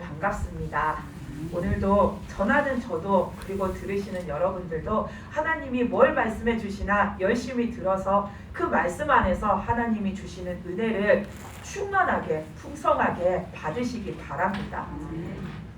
반갑습니다. 오늘도 전하는 저도 그리고 들으시는 여러분들도 하나님이 뭘 말씀해 주시나 열심히 들어서 그 말씀 안에서 하나님이 주시는 은혜를 충만하게 풍성하게 받으시기 바랍니다.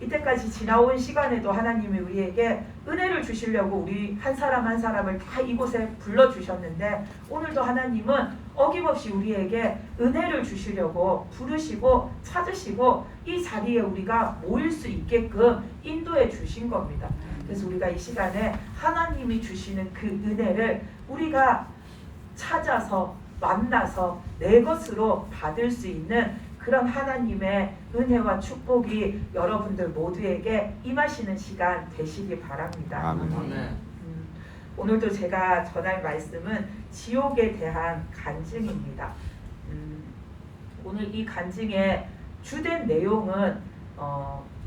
이때까지 지나온 시간에도 하나님이 우리에게 은혜를 주시려고 우리 한 사람 한 사람을 다 이곳에 불러주셨는데 오늘도 하나님은 어김없이 우리에게 은혜를 주시려고 부르시고 찾으시고 이 자리에 우리가 모일 수 있게끔 인도해 주신 겁니다. 그래서 우리가 이 시간에 하나님이 주시는 그 은혜를 우리가 찾아서 만나서 내 것으로 받을 수 있는 그런 하나님의 은혜와 축복이 여러분들 모두에게 임하시는 시간 되시기 바랍니다. 아멘. 오늘도 제가 전할 말씀은 지옥에 대한 간증입니다. 오늘 이 간증의 주된 내용은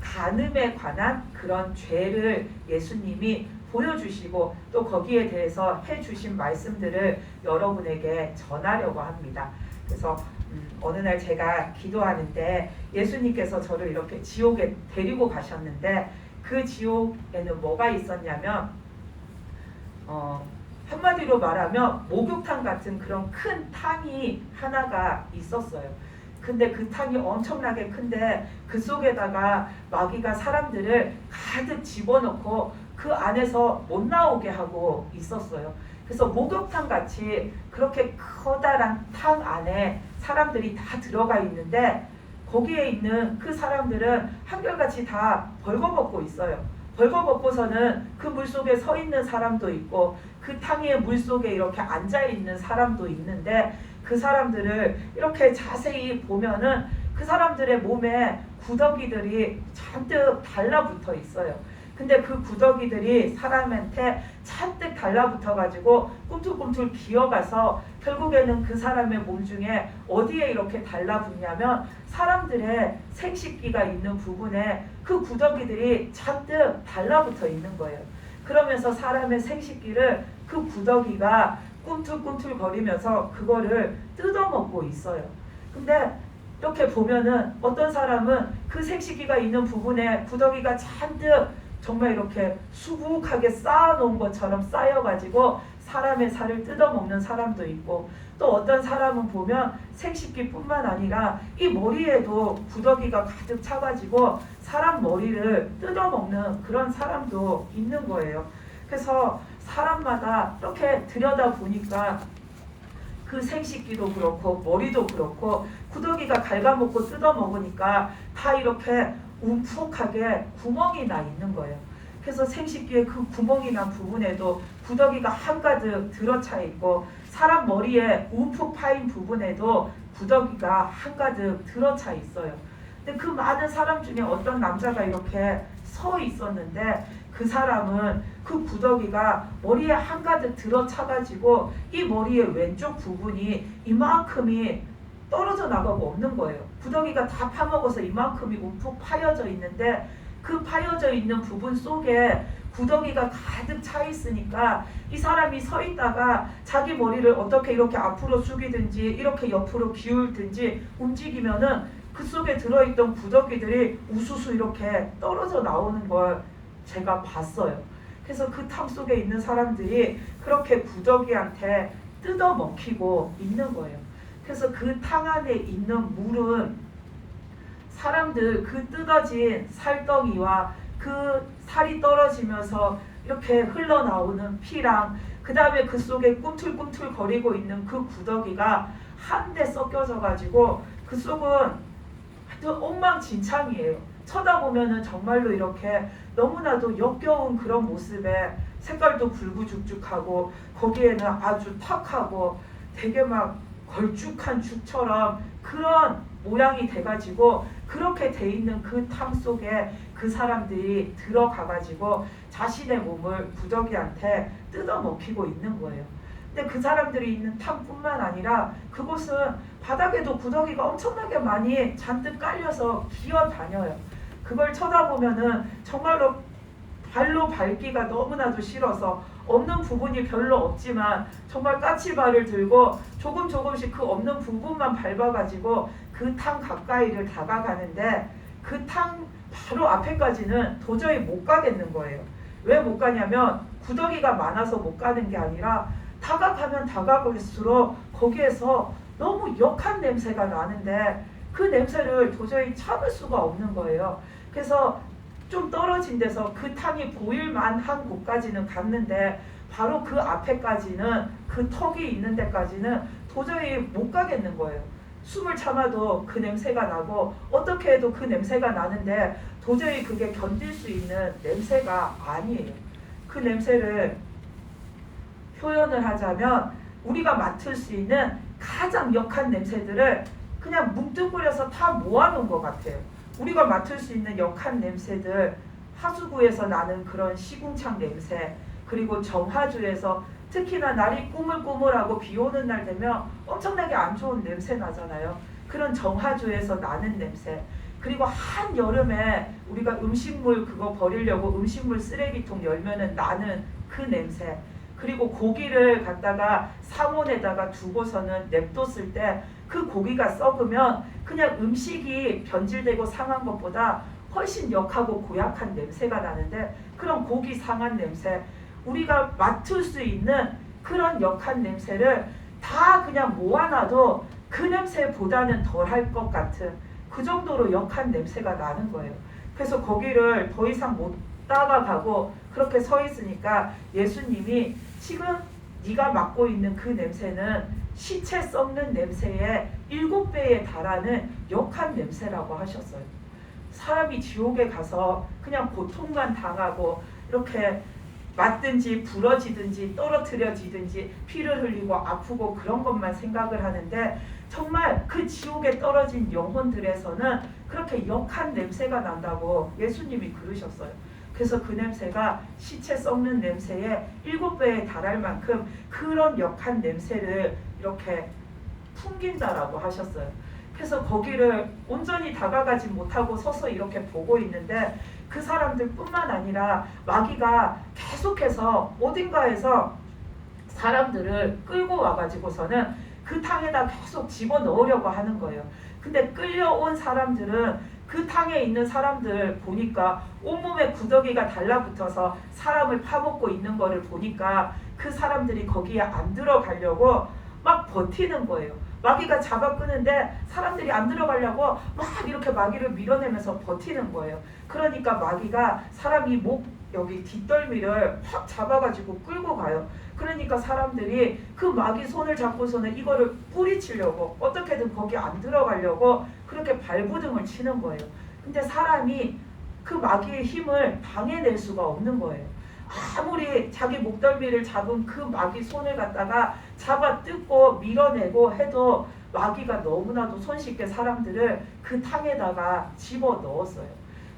간음에 관한 그런 죄를 예수님이 보여주시고 또 거기에 대해서 해주신 말씀들을 여러분에게 전하려고 합니다. 그래서 어느 날 제가 기도하는데 예수님께서 저를 이렇게 지옥에 데리고 가셨는데 그 지옥에는 뭐가 있었냐면 한마디로 말하면 목욕탕 같은 그런 큰 탕이 하나가 있었어요. 근데 그 탕이 엄청나게 큰데 그 속에다가 마귀가 사람들을 가득 집어넣고 그 안에서 못 나오게 하고 있었어요. 그래서 목욕탕 같이 그렇게 커다란 탕 안에 사람들이 다 들어가 있는데 거기에 있는 그 사람들은 한결같이 다 벌거벗고 있어요. 벌거벗고서는 그 물속에 서 있는 사람도 있고 그 탕의 물속에 이렇게 앉아있는 사람도 있는데 그 사람들을 이렇게 자세히 보면은 그 사람들의 몸에 구더기들이 잔뜩 달라붙어 있어요. 근데 그 구더기들이 사람한테 잔뜩 달라붙어 가지고 꿈틀꿈틀 기어가서 결국에는 그 사람의 몸 중에 어디에 이렇게 달라붙냐면 사람들의 생식기가 있는 부분에 그 구더기들이 잔뜩 달라붙어 있는 거예요. 그러면서 사람의 생식기를 그 구더기가 꿈틀꿈틀 거리면서 그거를 뜯어먹고 있어요. 근데 이렇게 보면은 어떤 사람은 그 생식기가 있는 부분에 구더기가 잔뜩 정말 이렇게 수북하게 쌓아놓은 것처럼 쌓여가지고 사람의 살을 뜯어먹는 사람도 있고 또 어떤 사람은 보면 생식기뿐만 아니라 이 머리에도 구더기가 가득 차가지고 사람 머리를 뜯어먹는 그런 사람도 있는 거예요. 그래서 사람마다 이렇게 들여다보니까 그 생식기도 그렇고 머리도 그렇고 구더기가 갉아먹고 뜯어먹으니까 다 이렇게 움푹하게 구멍이 나 있는 거예요. 그래서 생식기의 그 구멍이 난 부분에도 구더기가 한가득 들어차 있고 사람 머리에 움푹 파인 부분에도 구더기가 한가득 들어차 있어요. 근데 그 많은 사람 중에 어떤 남자가 이렇게 서 있었는데 그 사람은 그 구더기가 머리에 한가득 들어차가지고 이 머리의 왼쪽 부분이 이만큼이 떨어져 나가고 없는 거예요. 구더기가 다 파먹어서 이만큼이 움푹 파여져 있는데 그 파여져 있는 부분 속에 구더기가 가득 차 있으니까 이 사람이 서 있다가 자기 머리를 어떻게 이렇게 앞으로 숙이든지 이렇게 옆으로 기울든지 움직이면은 그 속에 들어있던 구더기들이 우수수 이렇게 떨어져 나오는 걸 제가 봤어요. 그래서 그 탕 속에 있는 사람들이 그렇게 구더기한테 뜯어먹히고 있는 거예요. 그래서 그 탕 안에 있는 물은 사람들 그 뜯어진 살덩이와 그 살이 떨어지면서 이렇게 흘러나오는 피랑 그 다음에 그 속에 꿈틀꿈틀 거리고 있는 그 구더기가 한데 섞여져 가지고 그 속은 하여튼 엉망진창이에요. 쳐다보면은 정말로 이렇게 너무나도 역겨운 그런 모습에 색깔도 붉고죽죽하고 거기에는 아주 탁하고 되게 막 걸쭉한 죽처럼 그런 모양이 돼가지고 그렇게 돼 있는 그 탕 속에 그 사람들이 들어가가지고 자신의 몸을 구더기한테 뜯어먹히고 있는 거예요. 근데 그 사람들이 있는 탕뿐만 아니라 그곳은 바닥에도 구더기가 엄청나게 많이 잔뜩 깔려서 기어다녀요. 그걸 쳐다보면은 정말로 발로 밟기가 너무나도 싫어서 없는 부분이 별로 없지만 정말 까치발을 들고 조금씩 그 없는 부분만 밟아가지고 그 탕 가까이를 다가가는데 그 탕 바로 앞에까지는 도저히 못 가겠는 거예요. 왜 못 가냐면 구더기가 많아서 못 가는 게 아니라 다가가면 다가갈수록 거기에서 너무 역한 냄새가 나는데 그 냄새를 도저히 참을 수가 없는 거예요. 그래서 좀 떨어진 데서 그 탕이 보일 만한 곳까지는 갔는데 바로 그 앞에까지는 그 턱이 있는 데까지는 도저히 못 가겠는 거예요. 숨을 참아도 그 냄새가 나고 어떻게 해도 그 냄새가 나는데 도저히 그게 견딜 수 있는 냄새가 아니에요. 그 냄새를 표현을 하자면 우리가 맡을 수 있는 가장 역한 냄새들을 그냥 뭉뚱그려서 다 모아놓은 것 같아요. 우리가 맡을 수 있는 역한 냄새들, 하수구에서 나는 그런 시궁창 냄새, 그리고 정화주에서 특히나 날이 꾸물꾸물하고 비 오는 날 되면 엄청나게 안 좋은 냄새 나잖아요. 그런 정화주에서 나는 냄새, 그리고 한여름에 우리가 음식물 그거 버리려고 음식물 쓰레기통 열면은 나는 그 냄새, 그리고 고기를 갖다가 상온에다가 두고서는 냅뒀을 때 그 고기가 썩으면 그냥 음식이 변질되고 상한 것보다 훨씬 역하고 고약한 냄새가 나는데 그런 고기 상한 냄새, 우리가 맡을 수 있는 그런 역한 냄새를 다 그냥 모아놔도 그 냄새보다는 덜할 것 같은 그 정도로 역한 냄새가 나는 거예요. 그래서 거기를 더 이상 못 따라가고 그렇게 서 있으니까 예수님이 지금 네가 맡고 있는 그 냄새는 시체 썩는 냄새의 7배에 달하는 역한 냄새라고 하셨어요. 사람이 지옥에 가서 그냥 고통만 당하고 이렇게 맞든지 부러지든지 떨어뜨려지든지 피를 흘리고 아프고 그런 것만 생각을 하는데 정말 그 지옥에 떨어진 영혼들에서는 그렇게 역한 냄새가 난다고 예수님이 그러셨어요. 그래서 그 냄새가 시체 썩는 냄새의 7배에 달할 만큼 그런 역한 냄새를 이렇게 풍긴다라고 하셨어요. 그래서 거기를 온전히 다가가지 못하고 서서 이렇게 보고 있는데 그 사람들 뿐만 아니라 마귀가 계속해서 어딘가에서 사람들을 끌고 와가지고서는 그 탕에다 계속 집어넣으려고 하는 거예요. 근데 끌려온 사람들은 그 탕에 있는 사람들 보니까 온몸에 구더기가 달라붙어서 사람을 파먹고 있는 거를 보니까 그 사람들이 거기에 안 들어가려고 막 버티는 거예요. 마귀가 잡아 끄는데 사람들이 안 들어가려고 막 이렇게 마귀를 밀어내면서 버티는 거예요. 그러니까 마귀가 사람이 여기 뒷덜미를 확 잡아가지고 끌고 가요. 그러니까 사람들이 그 마귀 손을 잡고서는 이거를 뿌리치려고 어떻게든 거기 안 들어가려고 그렇게 발부둥을 치는 거예요. 근데 사람이 그 마귀의 힘을 당해낼 수가 없는 거예요. 아무리 자기 목덜미를 잡은 그 마귀 손을 갖다가 잡아 뜯고 밀어내고 해도 마귀가 너무나도 손쉽게 사람들을 그 탕에다가 집어 넣었어요.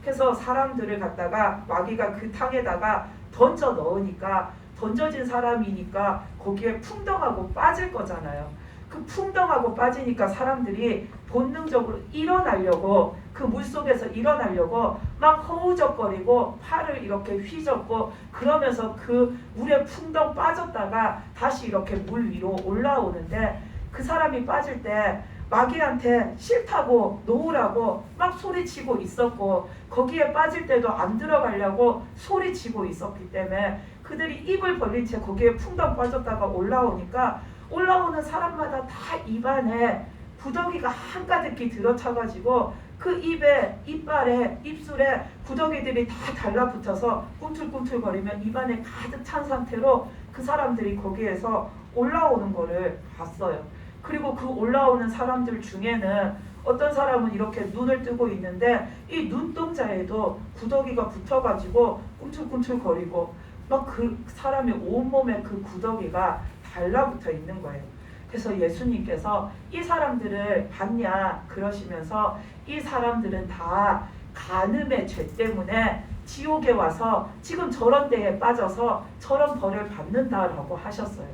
그래서 사람들을 갖다가 마귀가 그 탕에다가 던져 넣으니까 던져진 사람이니까 거기에 풍덩하고 빠질 거잖아요. 그 풍덩하고 빠지니까 사람들이 본능적으로 일어나려고 그 물속에서 일어나려고 막 허우적거리고 팔을 이렇게 휘젓고 그러면서 그 물에 풍덩 빠졌다가 다시 이렇게 물 위로 올라오는데 그 사람이 빠질 때 마귀한테 싫다고 놓으라고 막 소리치고 있었고 거기에 빠질 때도 안 들어가려고 소리치고 있었기 때문에 그들이 입을 벌린 채 거기에 풍덩 빠졌다가 올라오니까 올라오는 사람마다 다 입안에 구더기가 한가득히 들어차가지고 그 입에, 이빨에, 입술에 구더기들이 다 달라붙어서 꿈틀꿈틀거리면 입안에 가득 찬 상태로 그 사람들이 거기에서 올라오는 거를 봤어요. 그리고 그 올라오는 사람들 중에는 어떤 사람은 이렇게 눈을 뜨고 있는데 이 눈동자에도 구더기가 붙어가지고 꿈틀꿈틀거리고 막 그 사람의 온몸에 그 구더기가 달라붙어 있는 거예요. 그래서 예수님께서 이 사람들을 봤냐 그러시면서 이 사람들은 다 간음의 죄 때문에 지옥에 와서 지금 저런 데에 빠져서 저런 벌을 받는다라고 하셨어요.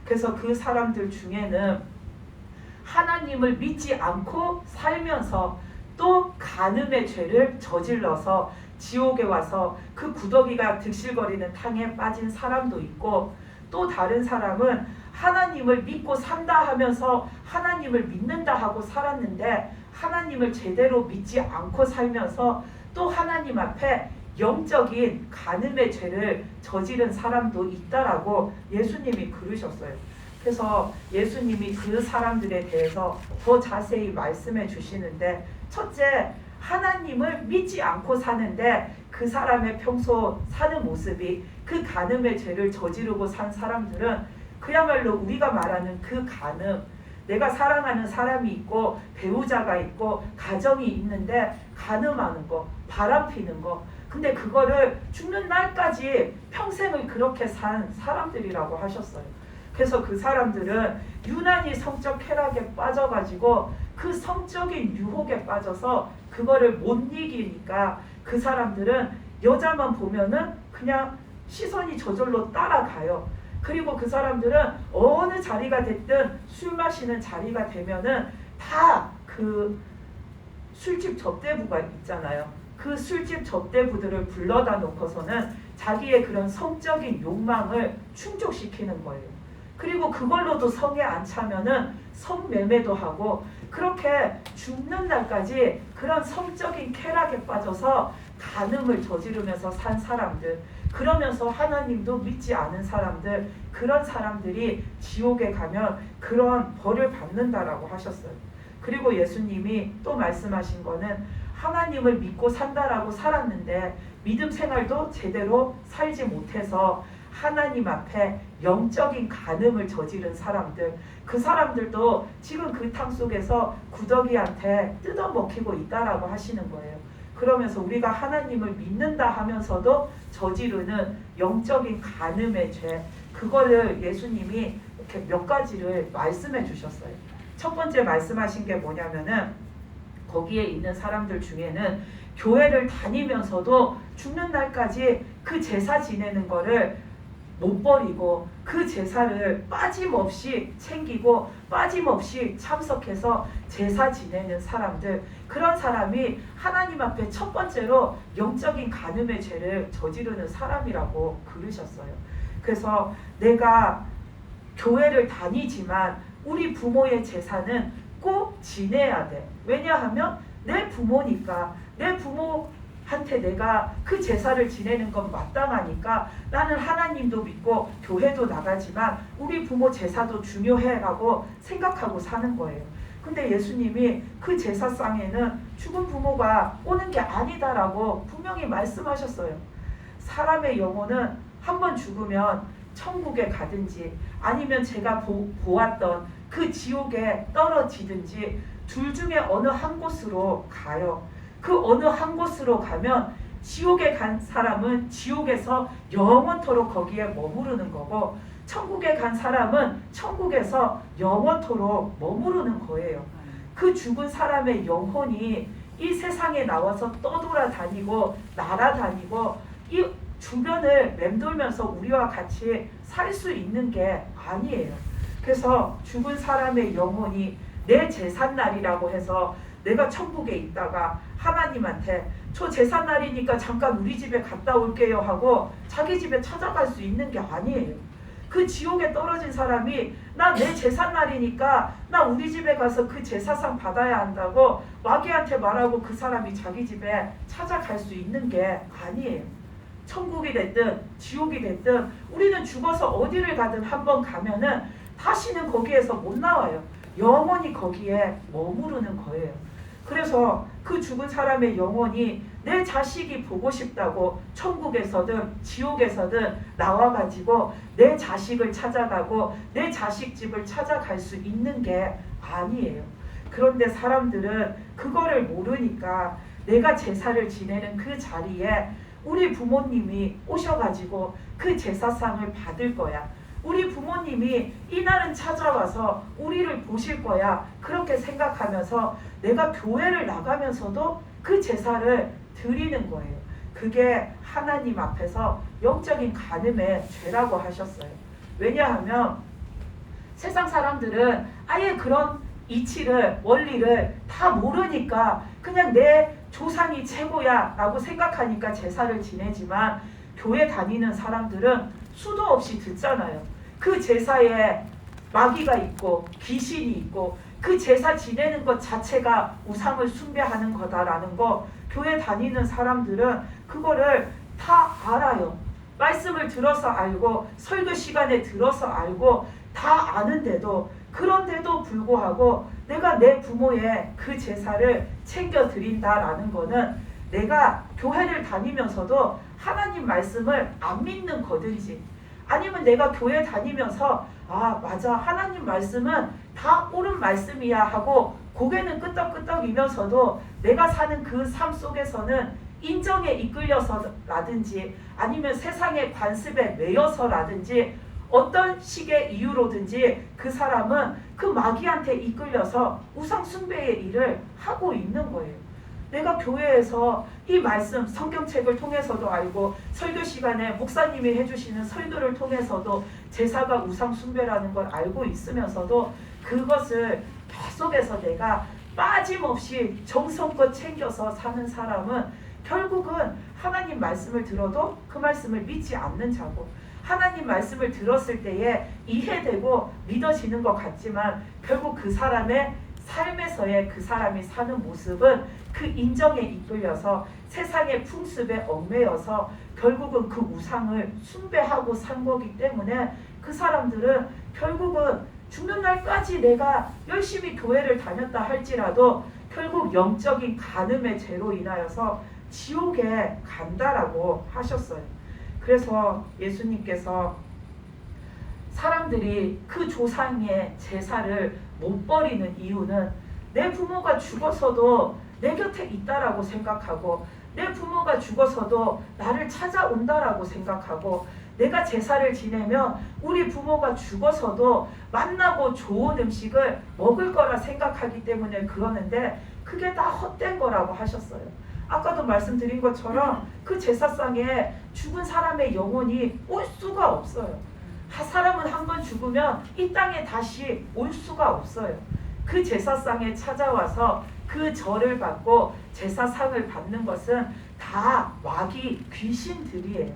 그래서 그 사람들 중에는 하나님을 믿지 않고 살면서 또 간음의 죄를 저질러서 지옥에 와서 그 구더기가 득실거리는 탕에 빠진 사람도 있고 또 다른 사람은 하나님을 믿고 산다 하면서 하나님을 믿는다 하고 살았는데 하나님을 제대로 믿지 않고 살면서 또 하나님 앞에 영적인 간음의 죄를 저지른 사람도 있다라고 예수님이 그러셨어요. 그래서 예수님이 그 사람들에 대해서 더 자세히 말씀해 주시는데, 첫째, 하나님을 믿지 않고 사는데 그 사람의 평소 사는 모습이 그 간음의 죄를 저지르고 산 사람들은 그야말로 우리가 말하는 그 간음, 내가 사랑하는 사람이 있고 배우자가 있고 가정이 있는데 간음하는 거, 바람피는 거, 근데 그거를 죽는 날까지 평생을 그렇게 산 사람들이라고 하셨어요. 그래서 그 사람들은 유난히 성적 쾌락에 빠져가지고 그 성적인 유혹에 빠져서 그거를 못 이기니까 그 사람들은 여자만 보면은 그냥 시선이 저절로 따라가요. 그리고 그 사람들은 어느 자리가 됐든 술 마시는 자리가 되면은 다 그 술집 접대부가 있잖아요. 그 술집 접대부들을 불러다 놓고서는 자기의 그런 성적인 욕망을 충족시키는 거예요. 그리고 그걸로도 성에 안 차면은 성매매도 하고 그렇게 죽는 날까지 그런 성적인 쾌락에 빠져서 간음을 저지르면서 산 사람들, 그러면서 하나님도 믿지 않은 사람들, 그런 사람들이 지옥에 가면 그런 벌을 받는다라고 하셨어요. 그리고 예수님이 또 말씀하신 거는 하나님을 믿고 산다라고 살았는데 믿음 생활도 제대로 살지 못해서 하나님 앞에 영적인 간음을 저지른 사람들, 그 사람들도 지금 그 탕 속에서 구더기한테 뜯어먹히고 있다라고 하시는 거예요. 그러면서 우리가 하나님을 믿는다 하면서도 저지르는 영적인 간음의 죄, 그거를 예수님이 이렇게 몇 가지를 말씀해 주셨어요. 첫 번째 말씀하신 게 뭐냐면은 거기에 있는 사람들 중에는 교회를 다니면서도 죽는 날까지 그 제사 지내는 거를 못 버리고 그 제사를 빠짐없이 챙기고 빠짐없이 참석해서 제사 지내는 사람들, 그런 사람이 하나님 앞에 첫 번째로 영적인 간음의 죄를 저지르는 사람이라고 그러셨어요. 그래서 내가 교회를 다니지만 우리 부모의 제사는 꼭 지내야 돼. 왜냐하면 내 부모니까, 내 부모한테 내가 그 제사를 지내는 건 마땅하니까 나는 하나님도 믿고 교회도 나가지만 우리 부모 제사도 중요해라고 생각하고 사는 거예요. 근데 예수님이 그 제사상에는 죽은 부모가 오는 게 아니다라고 분명히 말씀하셨어요. 사람의 영혼은 한번 죽으면 천국에 가든지 아니면 제가 보았던 그 지옥에 떨어지든지 둘 중에 어느 한 곳으로 가요. 그 어느 한 곳으로 가면 지옥에 간 사람은 지옥에서 영원토록 거기에 머무르는 거고, 천국에 간 사람은 천국에서 영원토록 머무르는 거예요. 그 죽은 사람의 영혼이 이 세상에 나와서 떠돌아다니고 날아다니고 이 주변을 맴돌면서 우리와 같이 살 수 있는 게 아니에요. 그래서 죽은 사람의 영혼이 내 제삿날이라고 해서 내가 천국에 있다가 하나님한테 저 제삿날이니까 잠깐 우리 집에 갔다 올게요 하고 자기 집에 찾아갈 수 있는 게 아니에요. 그 지옥에 떨어진 사람이 나 내 제삿날이니까 나 우리 집에 가서 그 제사상 받아야 한다고 마귀한테 말하고 그 사람이 자기 집에 찾아갈 수 있는 게 아니에요. 천국이 됐든 지옥이 됐든 우리는 죽어서 어디를 가든 한번 가면은 다시는 거기에서 못 나와요. 영원히 거기에 머무르는 거예요. 그래서 그 죽은 사람의 영혼이 내 자식이 보고 싶다고 천국에서든 지옥에서든 나와가지고 내 자식을 찾아가고 내 자식 집을 찾아갈 수 있는 게 아니에요. 그런데 사람들은 그거를 모르니까 내가 제사를 지내는 그 자리에 우리 부모님이 오셔가지고 그 제사상을 받을 거야. 우리 부모님이 이날은 찾아와서 우리를 보실 거야. 그렇게 생각하면서 내가 교회를 나가면서도 그 제사를 드리는 거예요. 그게 하나님 앞에서 영적인 간음의 죄라고 하셨어요. 왜냐하면 세상 사람들은 아예 그런 이치를, 원리를 다 모르니까 그냥 내 조상이 최고야 라고 생각하니까 제사를 지내지만, 교회 다니는 사람들은 수도 없이 듣잖아요. 그 제사에 마귀가 있고 귀신이 있고 그 제사 지내는 것 자체가 우상을 숭배하는 거다라는 거 교회 다니는 사람들은 그거를 다 알아요. 말씀을 들어서 알고 설교 시간에 들어서 알고 다 아는데도, 그런데도 불구하고 내가 내 부모의 그 제사를 챙겨 드린다라는 거는 내가 교회를 다니면서도 하나님 말씀을 안 믿는 거든지, 아니면 내가 교회 다니면서 아 맞아 하나님 말씀은 다 옳은 말씀이야 하고 고개는 끄덕끄덕이면서도 내가 사는 그 삶 속에서는 인정에 이끌려서라든지 아니면 세상의 관습에 매여서라든지 어떤 식의 이유로든지 그 사람은 그 마귀한테 이끌려서 우상 숭배의 일을 하고 있는 거예요. 내가 교회에서 이 말씀 성경책을 통해서도 알고 설교 시간에 목사님이 해주시는 설교를 통해서도 제사가 우상 숭배라는 걸 알고 있으면서도 그것을 계속해서 내가 빠짐없이 정성껏 챙겨서 사는 사람은 결국은 하나님 말씀을 들어도 그 말씀을 믿지 않는 자고, 하나님 말씀을 들었을 때에 이해되고 믿어지는 것 같지만 결국 그 사람의 삶에서의 그 사람이 사는 모습은 그 인정에 이끌려서 세상의 풍습에 얽매여서 결국은 그 우상을 숭배하고 산 거기 때문에 그 사람들은 결국은 죽는 날까지 내가 열심히 교회를 다녔다 할지라도 결국 영적인 간음의 죄로 인하여서 지옥에 간다라고 하셨어요. 그래서 예수님께서 사람들이 그 조상의 제사를 못 버리는 이유는 내 부모가 죽어서도 내 곁에 있다라고 생각하고, 내 부모가 죽어서도 나를 찾아온다라고 생각하고, 내가 제사를 지내면 우리 부모가 죽어서도 만나고 좋은 음식을 먹을 거라 생각하기 때문에 그러는데 그게 다 헛된 거라고 하셨어요. 아까도 말씀드린 것처럼 그 제사상에 죽은 사람의 영혼이 올 수가 없어요. 사람은 한 번 죽으면 이 땅에 다시 올 수가 없어요. 그 제사상에 찾아와서 그 절을 받고 제사상을 받는 것은 다 마귀 귀신들이에요.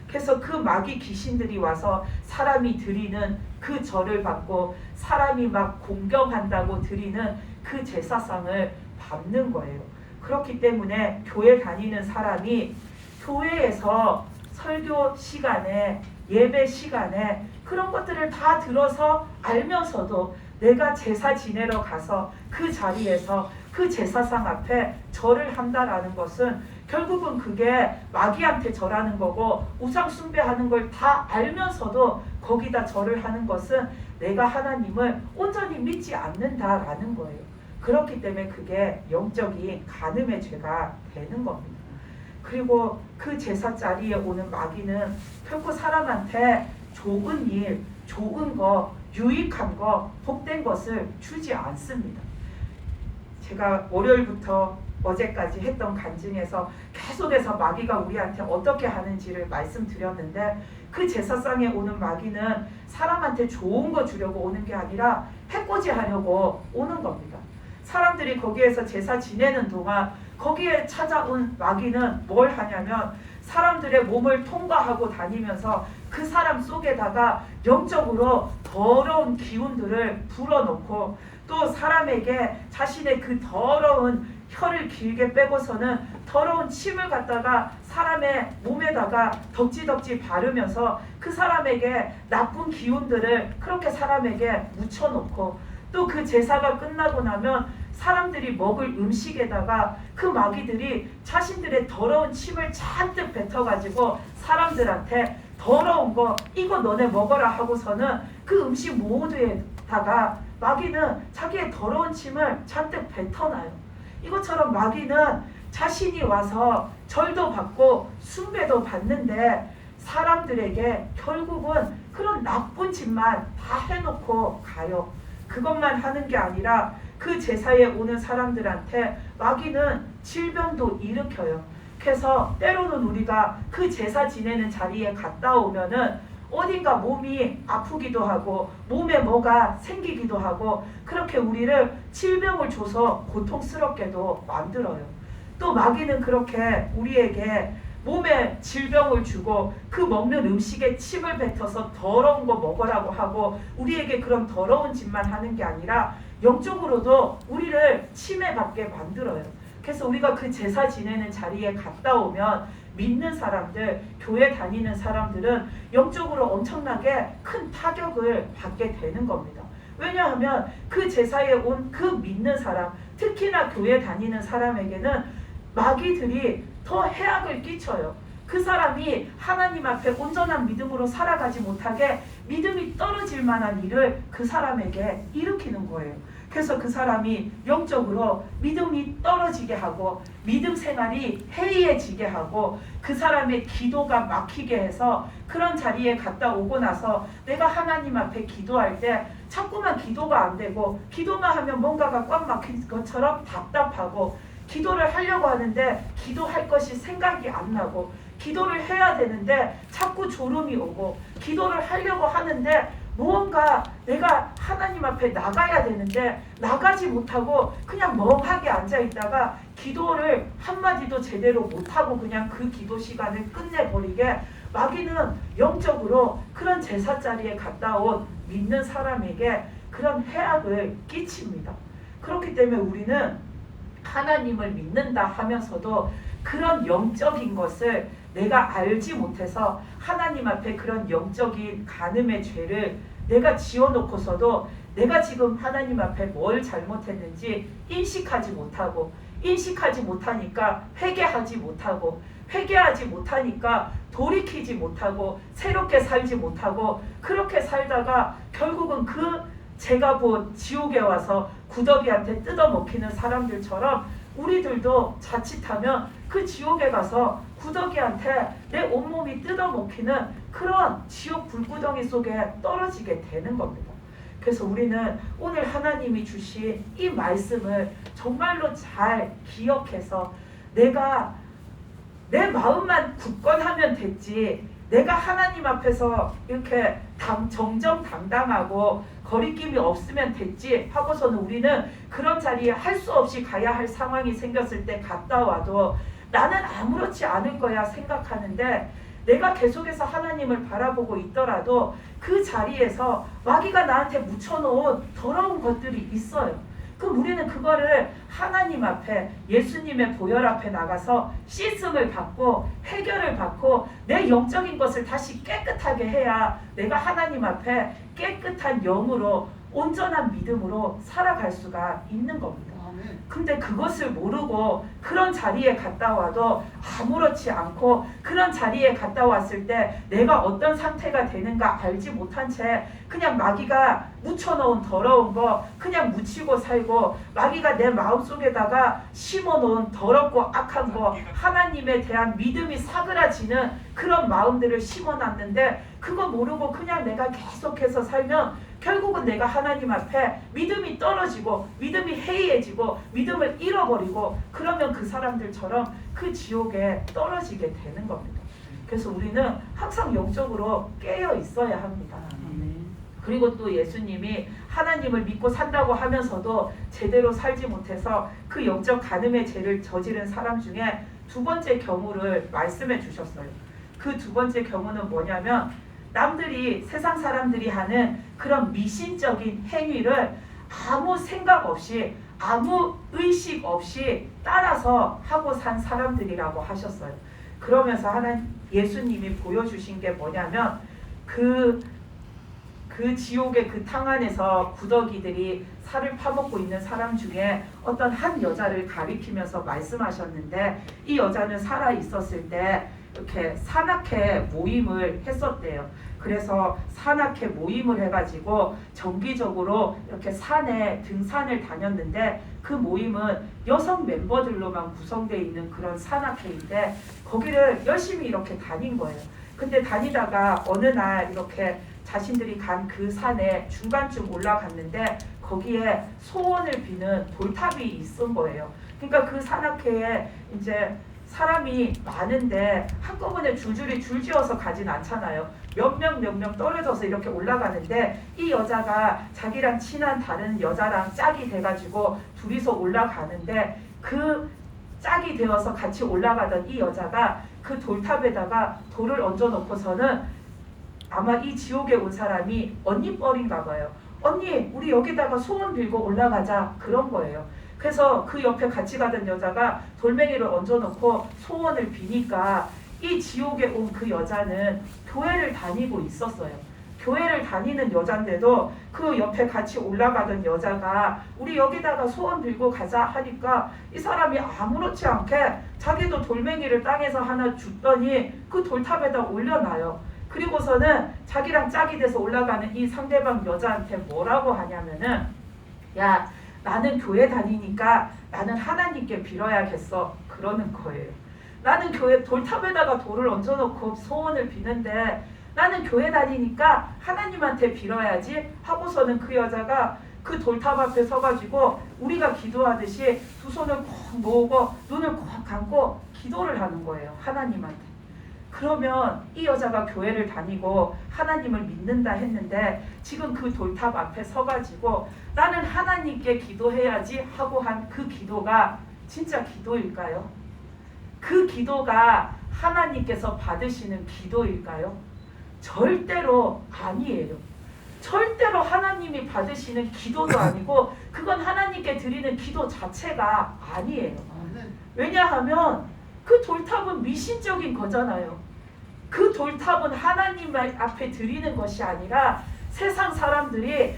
그래서 그 마귀 귀신들이 와서 사람이 드리는 그 절을 받고 사람이 막 공경한다고 드리는 그 제사상을 받는 거예요. 그렇기 때문에 교회 다니는 사람이 교회에서 설교 시간에 예배 시간에 그런 것들을 다 들어서 알면서도 내가 제사 지내러 가서 그 자리에서 그 제사상 앞에 절을 한다라는 것은 결국은 그게 마귀한테 절하는 거고 우상 숭배하는 걸 다 알면서도 거기다 절을 하는 것은 내가 하나님을 온전히 믿지 않는다라는 거예요. 그렇기 때문에 그게 영적인 간음의 죄가 되는 겁니다. 그리고 그 제사 자리에 오는 마귀는 결코 사람한테 좋은 일, 좋은 거, 유익한 거, 복된 것을 주지 않습니다. 제가 월요일부터 어제까지 했던 간증에서 계속해서 마귀가 우리한테 어떻게 하는지를 말씀드렸는데, 그 제사상에 오는 마귀는 사람한테 좋은 거 주려고 오는 게 아니라 해코지 하려고 오는 겁니다. 사람들이 거기에서 제사 지내는 동안 거기에 찾아온 마귀는 뭘 하냐면 사람들의 몸을 통과하고 다니면서 그 사람 속에다가 영적으로 더러운 기운들을 불어넣고, 또 사람에게 자신의 그 더러운 혀를 길게 빼고서는 더러운 침을 갖다가 사람의 몸에다가 덕지덕지 바르면서 그 사람에게 나쁜 기운들을 그렇게 사람에게 묻혀놓고, 또 그 제사가 끝나고 나면 사람들이 먹을 음식에다가 그 마귀들이 자신들의 더러운 침을 잔뜩 뱉어가지고 사람들한테 더러운 거 이거 너네 먹어라 하고서는 그 음식 모두에다가 마귀는 자기의 더러운 침을 잔뜩 뱉어놔요. 이것처럼 마귀는 자신이 와서 절도 받고 숭배도 받는데 사람들에게 결국은 그런 나쁜 짓만 다 해놓고 가요. 그것만 하는 게 아니라 그 제사에 오는 사람들한테 마귀는 질병도 일으켜요. 그래서 때로는 우리가 그 제사 지내는 자리에 갔다 오면은 어딘가 몸이 아프기도 하고 몸에 뭐가 생기기도 하고 그렇게 우리를 질병을 줘서 고통스럽게도 만들어요. 또 마귀는 그렇게 우리에게 몸에 질병을 주고 그 먹는 음식에 침을 뱉어서 더러운 거 먹으라고 하고 우리에게 그런 더러운 짓만 하는 게 아니라 영적으로도 우리를 침해받게 만들어요. 그래서 우리가 그 제사 지내는 자리에 갔다 오면 믿는 사람들, 교회 다니는 사람들은 영적으로 엄청나게 큰 타격을 받게 되는 겁니다. 왜냐하면 그 제사에 온 그 믿는 사람, 특히나 교회 다니는 사람에게는 마귀들이 더 해악을 끼쳐요. 그 사람이 하나님 앞에 온전한 믿음으로 살아가지 못하게 믿음이 떨어질 만한 일을 그 사람에게 일으키는 거예요. 그래서 그 사람이 영적으로 믿음이 떨어지게 하고 믿음 생활이 해이해지게 하고 그 사람의 기도가 막히게 해서 그런 자리에 갔다 오고 나서 내가 하나님 앞에 기도할 때 자꾸만 기도가 안 되고 기도만 하면 뭔가가 꽉 막힌 것처럼 답답하고 기도를 하려고 하는데 기도할 것이 생각이 안 나고 기도를 해야 되는데 자꾸 졸음이 오고 기도를 하려고 하는데 무언가 내가 하나님 앞에 나가야 되는데 나가지 못하고 그냥 멍하게 앉아있다가 기도를 한마디도 제대로 못하고 그냥 그 기도 시간을 끝내버리게 마귀는 영적으로 그런 제사 자리에 갔다 온 믿는 사람에게 그런 해악을 끼칩니다. 그렇기 때문에 우리는 하나님을 믿는다 하면서도 그런 영적인 것을 내가 알지 못해서 하나님 앞에 그런 영적인 간음의 죄를 내가 지어놓고서도 내가 지금 하나님 앞에 뭘 잘못했는지 인식하지 못하니까 회개하지 못하니까 돌이키지 못하고 새롭게 살지 못하고 그렇게 살다가 결국은 그 제가 본 지옥에 와서 구더기한테 뜯어먹히는 사람들처럼 우리들도 자칫하면 그 지옥에 가서 구더기한테 내 온몸이 뜯어먹히는 그런 지옥 불구덩이 속에 떨어지게 되는 겁니다. 그래서 우리는 오늘 하나님이 주신 이 말씀을 정말로 잘 기억해서 내가 내 마음만 굳건하면 됐지 내가 하나님 앞에서 이렇게 정정당당하고 거리낌이 없으면 됐지 하고서는 우리는 그런 자리에 할 수 없이 가야 할 상황이 생겼을 때 갔다 와도 나는 아무렇지 않을 거야 생각하는데 내가 계속해서 하나님을 바라보고 있더라도 그 자리에서 마귀가 나한테 묻혀놓은 더러운 것들이 있어요. 그럼 우리는 그거를 하나님 앞에 예수님의 보혈 앞에 나가서 씻음을 받고 해결을 받고 내 영적인 것을 다시 깨끗하게 해야 내가 하나님 앞에 깨끗한 영으로 온전한 믿음으로 살아갈 수가 있는 겁니다. 근데 그것을 모르고 그런 자리에 갔다 와도 아무렇지 않고 그런 자리에 갔다 왔을 때 내가 어떤 상태가 되는가 알지 못한 채 그냥 마귀가 묻혀놓은 더러운 거 그냥 묻히고 살고 마귀가 내 마음속에다가 심어놓은 더럽고 악한 거 하나님에 대한 믿음이 사그라지는 그런 마음들을 심어놨는데 그거 모르고 그냥 내가 계속해서 살면 결국은 내가 하나님 앞에 믿음이 떨어지고 믿음이 해이해지고 믿음을 잃어버리고 그러면 그 사람들처럼 그 지옥에 떨어지게 되는 겁니다. 그래서 우리는 항상 영적으로 깨어 있어야 합니다. 그리고 또 예수님이 하나님을 믿고 산다고 하면서도 제대로 살지 못해서 그 영적 간음의 죄를 저지른 사람 중에 두 번째 경우를 말씀해 주셨어요. 그 두 번째 경우는 뭐냐면 남들이 세상 사람들이 하는 그런 미신적인 행위를 아무 생각 없이 아무 의식 없이 따라서 하고 산 사람들이라고 하셨어요. 그러면서 예수님이 보여주신 게 뭐냐면 그 지옥의 그 탕 안에서 구더기들이 살을 파먹고 있는 사람 중에 어떤 한 여자를 가리키면서 말씀하셨는데 이 여자는 살아 있었을 때 이렇게 산악회 모임을 했었대요. 그래서 산악회 모임을 해가지고 정기적으로 이렇게 등산을 다녔는데 그 모임은 여성 멤버들로만 구성되어 있는 그런 산악회인데 거기를 열심히 이렇게 다닌 거예요. 근데 다니다가 어느 날 이렇게 자신들이 간 그 산에 중간쯤 올라갔는데 거기에 소원을 비는 돌탑이 있은 거예요. 그러니까 그 산악회에 이제 사람이 많은데 한꺼번에 줄줄이 줄지어서 가진 않잖아요. 몇 명 떨어져서 이렇게 올라가는데 이 여자가 자기랑 친한 다른 여자랑 짝이 돼가지고 둘이서 올라가는데 그 짝이 되어서 같이 올라가던 이 여자가 그 돌탑에다가 돌을 얹어놓고서는 아마 이 지옥에 온 사람이 언니 뻘인가 봐요. 언니 우리 여기다가 소원 빌고 올라가자 그런 거예요. 그래서 그 옆에 같이 가던 여자가 돌멩이를 얹어놓고 소원을 비니까 이 지옥에 온 그 여자는 교회를 다니고 있었어요. 교회를 다니는 여잔데도 그 옆에 같이 올라가던 여자가 우리 여기다가 소원 빌고 가자 하니까 이 사람이 아무렇지 않게 자기도 돌멩이를 땅에서 하나 줬더니 그 돌탑에다 올려놔요. 그리고서는 자기랑 짝이 돼서 올라가는 이 상대방 여자한테 뭐라고 하냐면은, 야, 나는 교회 다니니까 나는 하나님께 빌어야겠어, 그러는 거예요. 나는 교회 돌탑에다가 돌을 얹어놓고 소원을 비는데 나는 교회 다니니까 하나님한테 빌어야지 하고서는 그 여자가 그 돌탑 앞에 서가지고 우리가 기도하듯이 두 손을 콕 모으고 눈을 콕 감고 기도를 하는 거예요, 하나님한테. 그러면 이 여자가 교회를 다니고 하나님을 믿는다 했는데 지금 그 돌탑 앞에 서가지고 나는 하나님께 기도해야지 하고 한 그 기도가 진짜 기도일까요? 그 기도가 하나님께서 받으시는 기도일까요? 절대로 아니에요. 절대로 하나님이 받으시는 기도도 아니고 그건 하나님께 드리는 기도 자체가 아니에요. 왜냐하면 그 돌탑은 미신적인 거잖아요. 그 돌탑은 하나님 앞에 드리는 것이 아니라 세상 사람들이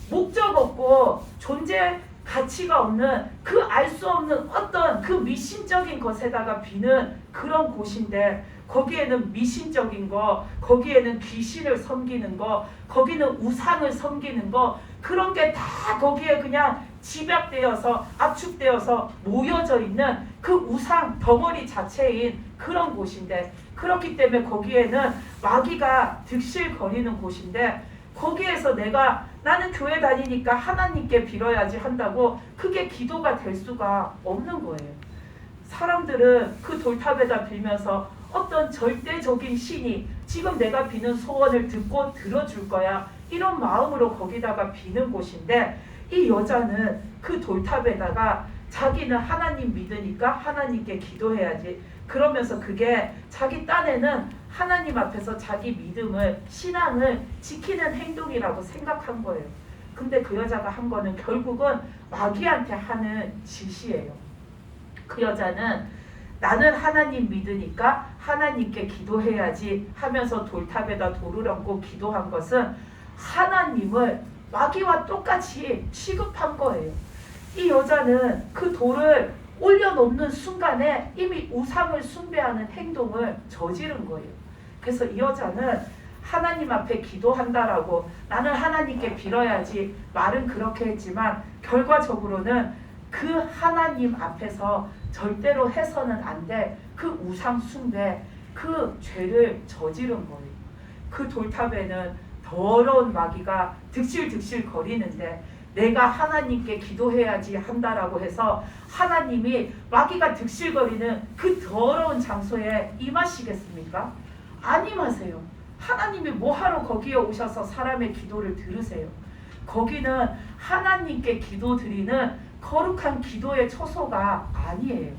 목적 없고 존재 가치가 없는 그 알 수 없는 어떤 그 미신적인 것에다가 비는 그런 곳인데, 거기에는 미신적인 거, 거기에는 귀신을 섬기는 거, 거기는 우상을 섬기는 거, 그런 게 다 거기에 그냥 집약되어서 압축되어서 모여져 있는 그 우상 덩어리 자체인 그런 곳인데, 그렇기 때문에 거기에는 마귀가 득실거리는 곳인데, 거기에서 나는 교회 다니니까 하나님께 빌어야지 한다고 그게 기도가 될 수가 없는 거예요. 사람들은 그 돌탑에다 빌면서 어떤 절대적인 신이 지금 내가 비는 소원을 듣고 들어줄 거야, 이런 마음으로 거기다가 비는 곳인데, 이 여자는 그 돌탑에다가 자기는 하나님 믿으니까 하나님께 기도해야지, 그러면서 그게 자기 딴에는 하나님 앞에서 자기 믿음을, 신앙을 지키는 행동이라고 생각한 거예요. 근데 그 여자가 한 거는 결국은 마귀한테 하는 짓이에요. 그 여자는 나는 하나님 믿으니까 하나님께 기도해야지 하면서 돌탑에다 돌을 얹고 기도한 것은 하나님을 마귀와 똑같이 취급한 거예요. 이 여자는 그 돌을 올려놓는 순간에 이미 우상을 숭배하는 행동을 저지른 거예요. 그래서 이 여자는 하나님 앞에 기도한다라고 나는 하나님께 빌어야지 말은 그렇게 했지만 결과적으로는 그 하나님 앞에서 절대로 해서는 안 될 그 우상 숭배, 그 죄를 저지른 거예요. 그 돌탑에는 더러운 마귀가 득실득실 거리는데 내가 하나님께 기도해야지 한다라고 해서 하나님이 마귀가 득실거리는 그 더러운 장소에 임하시겠습니까? 안 임하세요. 하나님이 뭐하러 거기에 오셔서 사람의 기도를 들으세요? 거기는 하나님께 기도드리는 거룩한 기도의 처소가 아니에요.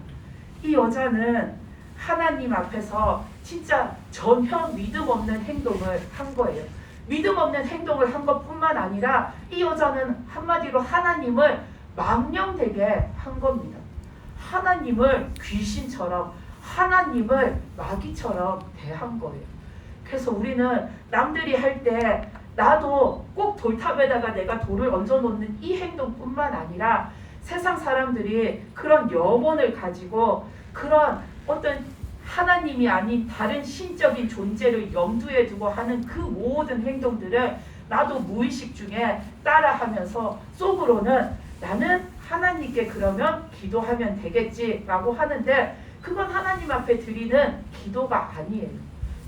이 여자는 하나님 앞에서 진짜 전혀 믿음 없는 행동을 한 거예요. 믿음 없는 행동을 한 것뿐만 아니라 이 여자는 한마디로 하나님을 망령되게 한 겁니다. 하나님을 귀신처럼, 하나님을 마귀처럼 대한 거예요. 그래서 우리는 남들이 할 때 나도 꼭 돌탑에다가 내가 돌을 얹어놓는 이 행동뿐만 아니라 세상 사람들이 그런 영혼을 가지고 그런 어떤 하나님이 아닌 다른 신적인 존재를 염두에 두고 하는 그 모든 행동들을 나도 무의식 중에 따라하면서 속으로는 나는 하나님께 그러면 기도하면 되겠지라고 하는데 그건 하나님 앞에 드리는 기도가 아니에요.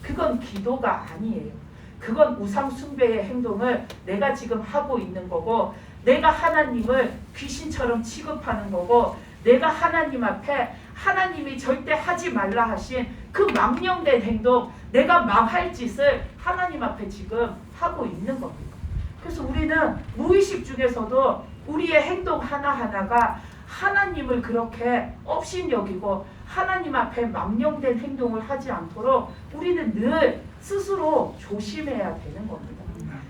그건 기도가 아니에요. 그건 우상 숭배의 행동을 내가 지금 하고 있는 거고, 내가 하나님을 귀신처럼 취급하는 거고, 내가 하나님 앞에 하나님이 절대 하지 말라 하신 그 망령된 행동, 내가 망할 짓을 하나님 앞에 지금 하고 있는 겁니다. 그래서 우리는 무의식 중에서도 우리의 행동 하나하나가 하나님을 그렇게 업신여기고 하나님 앞에 망령된 행동을 하지 않도록 우리는 늘 스스로 조심해야 되는 겁니다.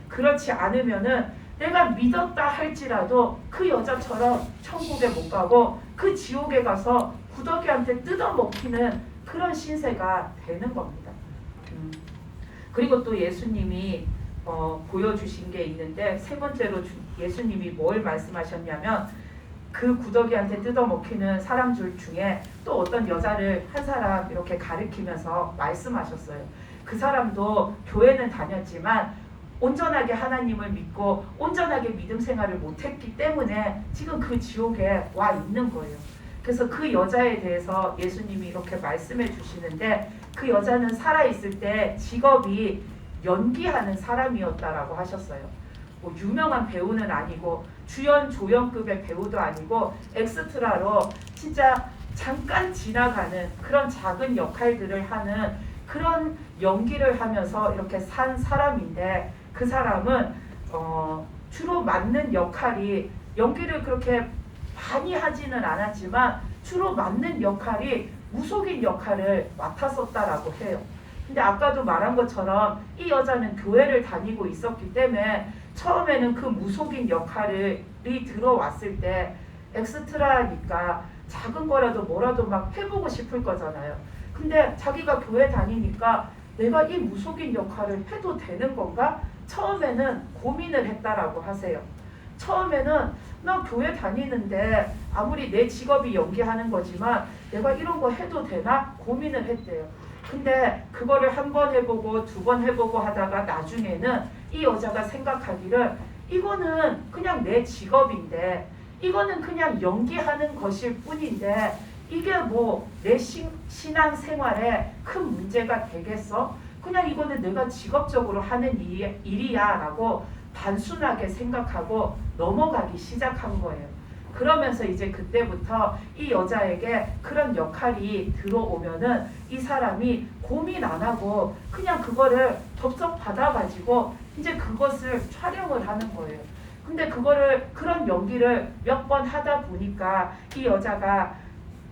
그렇지 않으면은 내가 믿었다 할지라도 그 여자처럼 천국에 못 가고 그 지옥에 가서 구더기한테 뜯어먹히는 그런 신세가 되는 겁니다. 그리고 또 예수님이 보여주신 게 있는데, 세 번째로 예수님이 뭘 말씀하셨냐면, 그 구더기한테 뜯어먹히는 사람들 중에 또 어떤 여자를 한 사람 이렇게 가리키면서 말씀하셨어요. 그 사람도 교회는 다녔지만 온전하게 하나님을 믿고 온전하게 믿음 생활을 못했기 때문에 지금 그 지옥에 와 있는 거예요. 그래서 그 여자에 대해서 예수님이 이렇게 말씀해 주시는데, 그 여자는 살아있을 때 직업이 연기하는 사람이었다라고 하셨어요. 뭐 유명한 배우는 아니고 주연 조연급의 배우도 아니고 엑스트라로 진짜 잠깐 지나가는 그런 작은 역할들을 하는 그런 연기를 하면서 이렇게 산 사람인데, 그 사람은 주로 맡는 역할이, 연기를 그렇게 많이 하지는 않았지만 주로 맡는 역할이 무속인 역할을 맡았었다라고 해요. 근데 아까도 말한 것처럼 이 여자는 교회를 다니고 있었기 때문에 처음에는 그 무속인 역할이 들어왔을 때 엑스트라니까 작은 거라도 뭐라도 막 해보고 싶을 거잖아요. 근데 자기가 교회 다니니까 내가 이 무속인 역할을 해도 되는 건가? 처음에는 고민을 했다라고 하세요. 처음에는 나 교회 다니는데 아무리 내 직업이 연기하는 거지만 내가 이런 거 해도 되나? 고민을 했대요. 근데 그거를 한 번 해보고 두 번 해보고 하다가 나중에는 이 여자가 생각하기를, 이거는 그냥 내 직업인데, 이거는 그냥 연기하는 것일 뿐인데 이게 뭐 내 신앙 생활에 큰 문제가 되겠어? 그냥 이거는 내가 직업적으로 하는 일이야 라고 단순하게 생각하고 넘어가기 시작한 거예요. 그러면서 이제 그때부터 이 여자에게 그런 역할이 들어오면은 이 사람이 고민 안 하고 그냥 그거를 덥석 받아가지고 이제 그것을 촬영을 하는 거예요. 근데 그런 연기를 몇 번 하다 보니까 이 여자가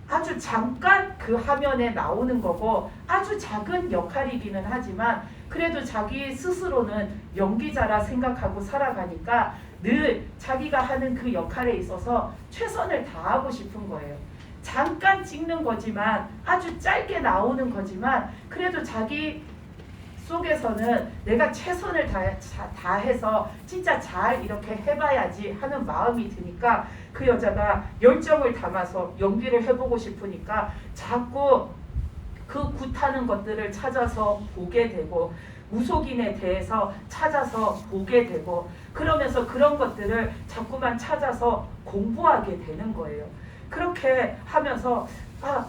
아주 잠깐 그 화면에 나오는 거고 아주 작은 역할이기는 하지만 그래도 자기 스스로는 연기자라 생각하고 살아가니까 늘 자기가 하는 그 역할에 있어서 최선을 다하고 싶은 거예요. 잠깐 찍는 거지만, 아주 짧게 나오는 거지만 그래도 자기 속에서는 내가 최선을 다해서 진짜 잘 이렇게 해봐야지 하는 마음이 드니까 그 여자가 열정을 담아서 연기를 해보고 싶으니까 자꾸 그 굿하는 것들을 찾아서 보게 되고 무속인에 대해서 찾아서 보게 되고, 그러면서 그런 것들을 자꾸만 찾아서 공부하게 되는 거예요. 그렇게 하면서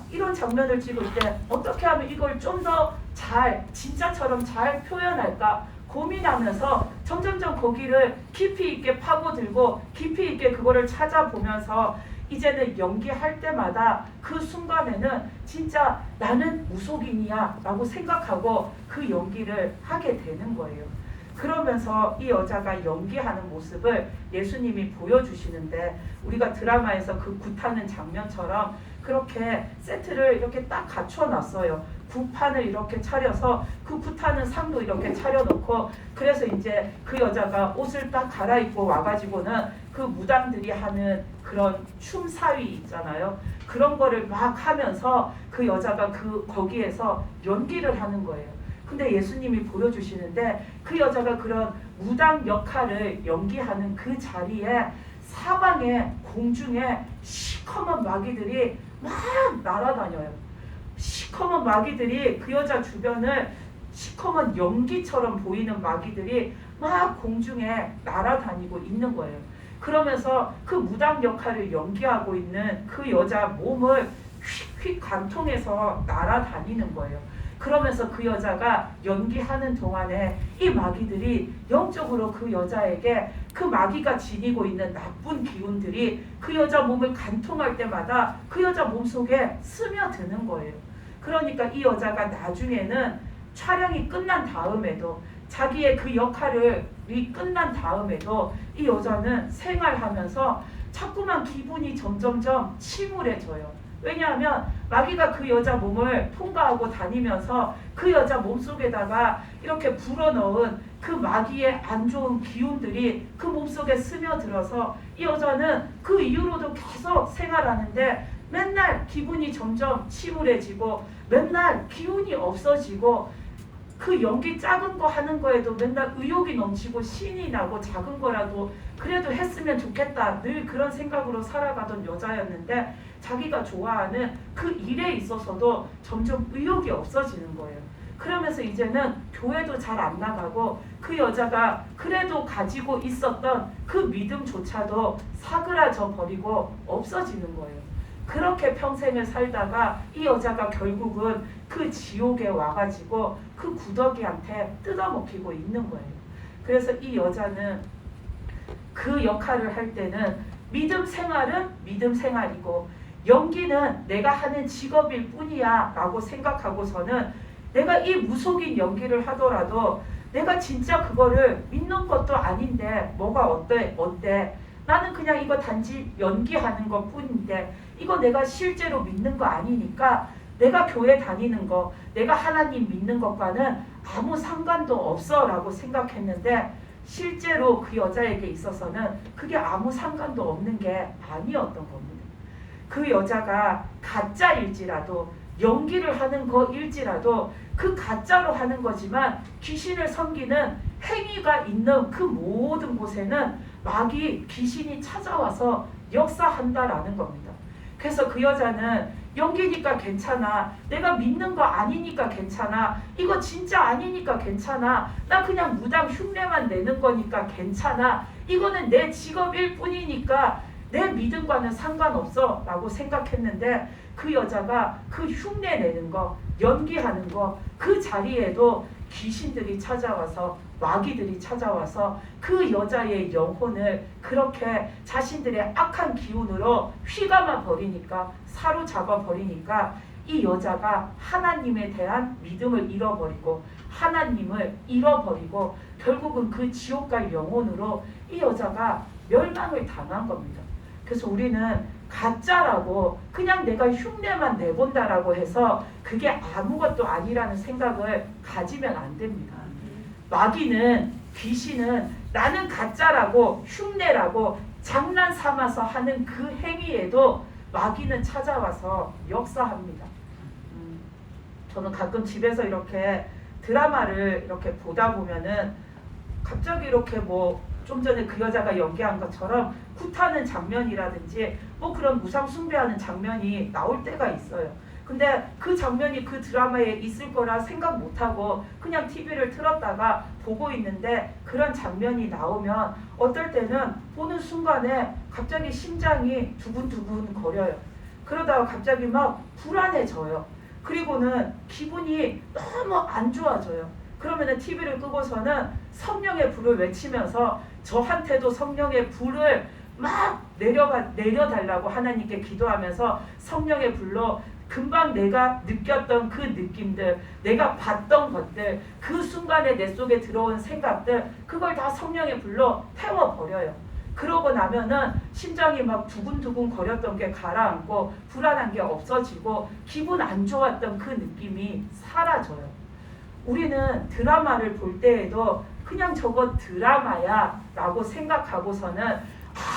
이런 장면을 찍을 때 어떻게 하면 이걸 좀 더 잘, 진짜처럼 잘 표현할까 고민하면서 점점점 거기를 깊이 있게 파고들고 깊이 있게 그거를 찾아보면서 이제는 연기할 때마다 그 순간에는 진짜 나는 무속인이야 라고 생각하고 그 연기를 하게 되는 거예요. 그러면서 이 여자가 연기하는 모습을 예수님이 보여주시는데, 우리가 드라마에서 그 굿하는 장면처럼 그렇게 세트를 이렇게 딱 갖춰놨어요. 굿판을 이렇게 차려서 그 굿하는 상도 이렇게 차려놓고, 그래서 이제 그 여자가 옷을 딱 갈아입고 와가지고는 그 무당들이 하는 그런 춤사위 있잖아요. 그런 거를 막 하면서 그 여자가 거기에서 연기를 하는 거예요. 근데 예수님이 보여주시는데 그 여자가 그런 무당 역할을 연기하는 그 자리에 사방에 공중에 시커먼 마귀들이 막 날아다녀요. 시커먼 마귀들이 그 여자 주변을 시커먼 연기처럼 보이는 마귀들이 막 공중에 날아다니고 있는 거예요. 그러면서 그 무당 역할을 연기하고 있는 그 여자 몸을 휙휙 관통해서 날아다니는 거예요. 그러면서 그 여자가 연기하는 동안에 이 마귀들이 영적으로 그 여자에게 그 마귀가 지니고 있는 나쁜 기운들이 그 여자 몸을 관통할 때마다 그 여자 몸속에 스며드는 거예요. 그러니까 이 여자가 나중에는 촬영이 끝난 다음에도, 자기의 그 역할이 끝난 다음에도 이 여자는 생활하면서 자꾸만 기분이 점점점 침울해져요. 왜냐하면 마귀가 그 여자 몸을 통과하고 다니면서 그 여자 몸속에다가 이렇게 불어넣은 그 마귀의 안 좋은 기운들이 그 몸속에 스며들어서 이 여자는 그 이후로도 계속 생활하는데 맨날 기분이 점점 침울해지고 맨날 기운이 없어지고 그 연기 작은 거 하는 거에도 맨날 의욕이 넘치고 신이 나고 작은 거라도 그래도 했으면 좋겠다 늘 그런 생각으로 살아가던 여자였는데 자기가 좋아하는 그 일에 있어서도 점점 의욕이 없어지는 거예요. 그러면서 이제는 교회도 잘 안 나가고 그 여자가 그래도 가지고 있었던 그 믿음조차도 사그라져 버리고 없어지는 거예요. 그렇게 평생을 살다가 이 여자가 결국은 그 지옥에 와가지고 그 구더기한테 뜯어먹히고 있는 거예요. 그래서 이 여자는 그 역할을 할 때는 믿음 생활은 믿음 생활이고 연기는 내가 하는 직업일 뿐이야 라고 생각하고서는 내가 이 무속인 연기를 하더라도 내가 진짜 그거를 믿는 것도 아닌데 뭐가 어때? 나는 그냥 이거 단지 연기하는 것 뿐인데 이거 내가 실제로 믿는 거 아니니까 내가 교회 다니는 거, 내가 하나님 믿는 것과는 아무 상관도 없어 라고 생각했는데 실제로 그 여자에게 있어서는 그게 아무 상관도 없는 게 아니었던 겁니다. 그 여자가 가짜일지라도 연기를 하는 거일지라도 그 가짜로 하는 거지만 귀신을 섬기는 행위가 있는 그 모든 곳에는 마귀 귀신이 찾아와서 역사한다라는 겁니다. 그래서 그 여자는 연기니까 괜찮아. 내가 믿는 거 아니니까 괜찮아. 이거 진짜 아니니까 괜찮아. 나 그냥 무당 흉내만 내는 거니까 괜찮아. 이거는 내 직업일 뿐이니까 내 믿음과는 상관없어 라고 생각했는데 그 여자가 그 흉내 내는 거, 연기하는 거 그 자리에도 귀신들이 찾아와서 마귀들이 찾아와서 그 여자의 영혼을 그렇게 자신들의 악한 기운으로 휘감아 버리니까 사로잡아 버리니까 이 여자가 하나님에 대한 믿음을 잃어버리고 하나님을 잃어버리고 결국은 그 지옥 갈 영혼으로 이 여자가 멸망을 당한 겁니다. 그래서 우리는 가짜라고 그냥 내가 흉내만 내본다라고 해서 그게 아무것도 아니라는 생각을 가지면 안 됩니다. 마귀는 귀신은 나는 가짜라고 흉내라고 장난 삼아서 하는 그 행위에도 마귀는 찾아와서 역사합니다. 저는 가끔 집에서 이렇게 드라마를 이렇게 보다 보면은 갑자기 이렇게 뭐 좀 전에 그 여자가 연기한 것처럼 굿하는 장면이라든지 뭐 그런 무상 숭배하는 장면이 나올 때가 있어요. 근데 그 장면이 그 드라마에 있을 거라 생각 못하고 그냥 TV를 틀었다가 보고 있는데 그런 장면이 나오면 어떨 때는 보는 순간에 갑자기 심장이 두근두근 거려요. 그러다가 갑자기 막 불안해져요. 그리고는 기분이 너무 안 좋아져요. 그러면은 TV를 끄고서는 성령의 불을 외치면서 저한테도 성령의 불을 막 내려달라고 하나님께 기도하면서 성령의 불로 금방 내가 느꼈던 그 느낌들, 내가 봤던 것들, 그 순간에 내 속에 들어온 생각들, 그걸 다 성령의 불로 태워버려요. 그러고 나면은 심장이 막 두근두근 거렸던 게 가라앉고 불안한 게 없어지고 기분 안 좋았던 그 느낌이 사라져요. 우리는 드라마를 볼 때에도 그냥 저거 드라마야 라고 생각하고서는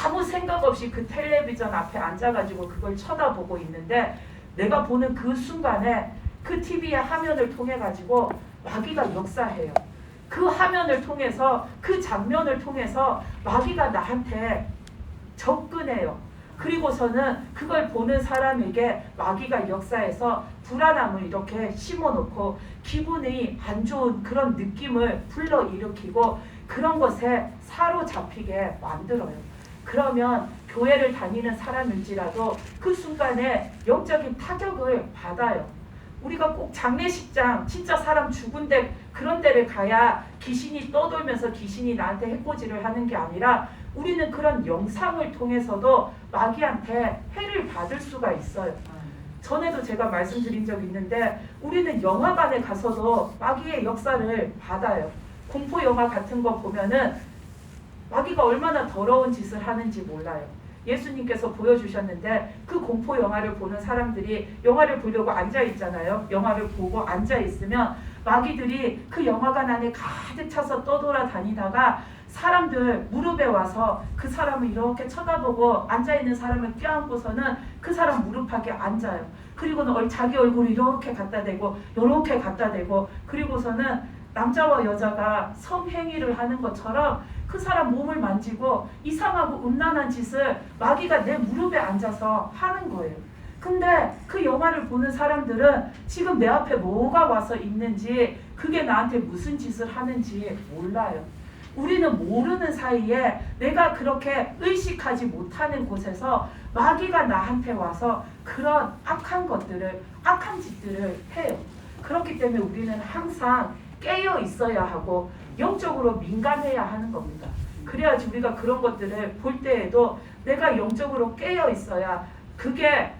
아무 생각 없이 그 텔레비전 앞에 앉아가지고 그걸 쳐다보고 있는데 내가 보는 그 순간에 그 TV의 화면을 통해 가지고 마귀가 역사해요. 그 화면을 통해서 그 장면을 통해서 마귀가 나한테 접근해요. 그리고서는 그걸 보는 사람에게 마귀가 역사해서 불안함을 이렇게 심어놓고 기분이 안 좋은 그런 느낌을 불러일으키고 그런 것에 사로잡히게 만들어요. 그러면 교회를 다니는 사람일지라도 그 순간에 영적인 타격을 받아요. 우리가 꼭 장례식장 진짜 사람 죽은 데 그런 데를 가야 귀신이 떠돌면서 귀신이 나한테 해코지를 하는 게 아니라 우리는 그런 영상을 통해서도 마귀한테 해를 받을 수가 있어요. 전에도 제가 말씀드린 적이 있는데 우리는 영화관에 가서도 마귀의 역사를 받아요. 공포 영화 같은 거 보면은 마귀가 얼마나 더러운 짓을 하는지 몰라요. 예수님께서 보여주셨는데 그 공포 영화를 보는 사람들이 영화를 보려고 앉아 있잖아요. 영화를 보고 앉아 있으면 마귀들이 그 영화관 안에 가득 차서 떠돌아다니다가 사람들 무릎에 와서 그 사람을 이렇게 쳐다보고 앉아있는 사람을 껴안고서는 그 사람 무릎팍에 앉아요. 그리고는 자기 얼굴을 이렇게 갖다 대고 이렇게 갖다 대고 그리고서는 남자와 여자가 성행위를 하는 것처럼 그 사람 몸을 만지고 이상하고 음란한 짓을 마귀가 내 무릎에 앉아서 하는 거예요. 근데 그 영화를 보는 사람들은 지금 내 앞에 뭐가 와서 있는지 그게 나한테 무슨 짓을 하는지 몰라요. 우리는 모르는 사이에 내가 그렇게 의식하지 못하는 곳에서 마귀가 나한테 와서 그런 악한 것들을, 악한 짓들을 해요. 그렇기 때문에 우리는 항상 깨어 있어야 하고 영적으로 민감해야 하는 겁니다. 그래야지 우리가 그런 것들을 볼 때에도 내가 영적으로 깨어 있어야 그게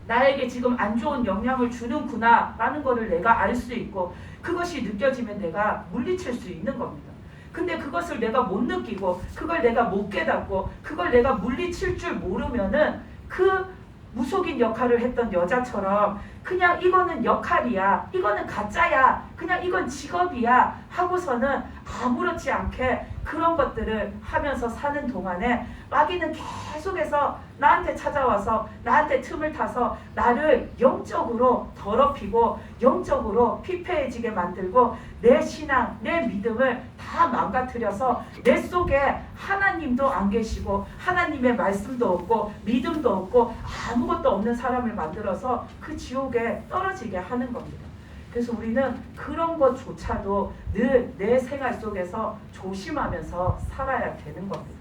나에게 지금 안 좋은 영향을 주는구나 라는 것을 내가 알 수 있고 그것이 느껴지면 내가 물리칠 수 있는 겁니다. 근데 그것을 내가 못 느끼고 그걸 내가 못 깨닫고 그걸 내가 물리칠 줄 모르면은 그 무속인 역할을 했던 여자처럼 그냥 이거는 역할이야, 이거는 가짜야, 그냥 이건 직업이야 하고서는 아무렇지 않게 그런 것들을 하면서 사는 동안에 마귀는 계속해서 나한테 찾아와서 나한테 틈을 타서 나를 영적으로 더럽히고 영적으로 피폐해지게 만들고 내 신앙, 내 믿음을 다 망가뜨려서 내 속에 하나님도 안 계시고 하나님의 말씀도 없고 믿음도 없고 아무것도 없는 사람을 만들어서 그 지옥에 떨어지게 하는 겁니다. 그래서 우리는 그런 것조차도 늘 내 생활 속에서 조심하면서 살아야 되는 겁니다.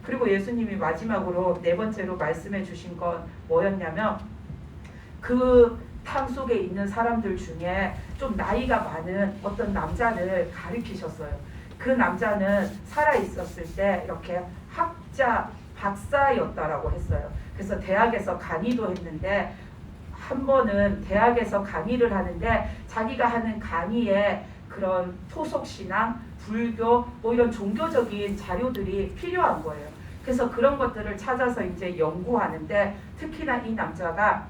그리고 예수님이 마지막으로 네 번째로 말씀해 주신 건 뭐였냐면 그 탕 속에 있는 사람들 중에 좀 나이가 많은 어떤 남자를 가리키셨어요. 그 남자는 살아있었을 때 이렇게 학자, 박사였다라고 했어요. 그래서 대학에서 강의도 했는데 한 번은 대학에서 강의를 하는데 자기가 하는 강의에 그런 토속신앙, 불교 뭐 이런 종교적인 자료들이 필요한 거예요. 그래서 그런 것들을 찾아서 이제 연구하는데 특히나 이 남자가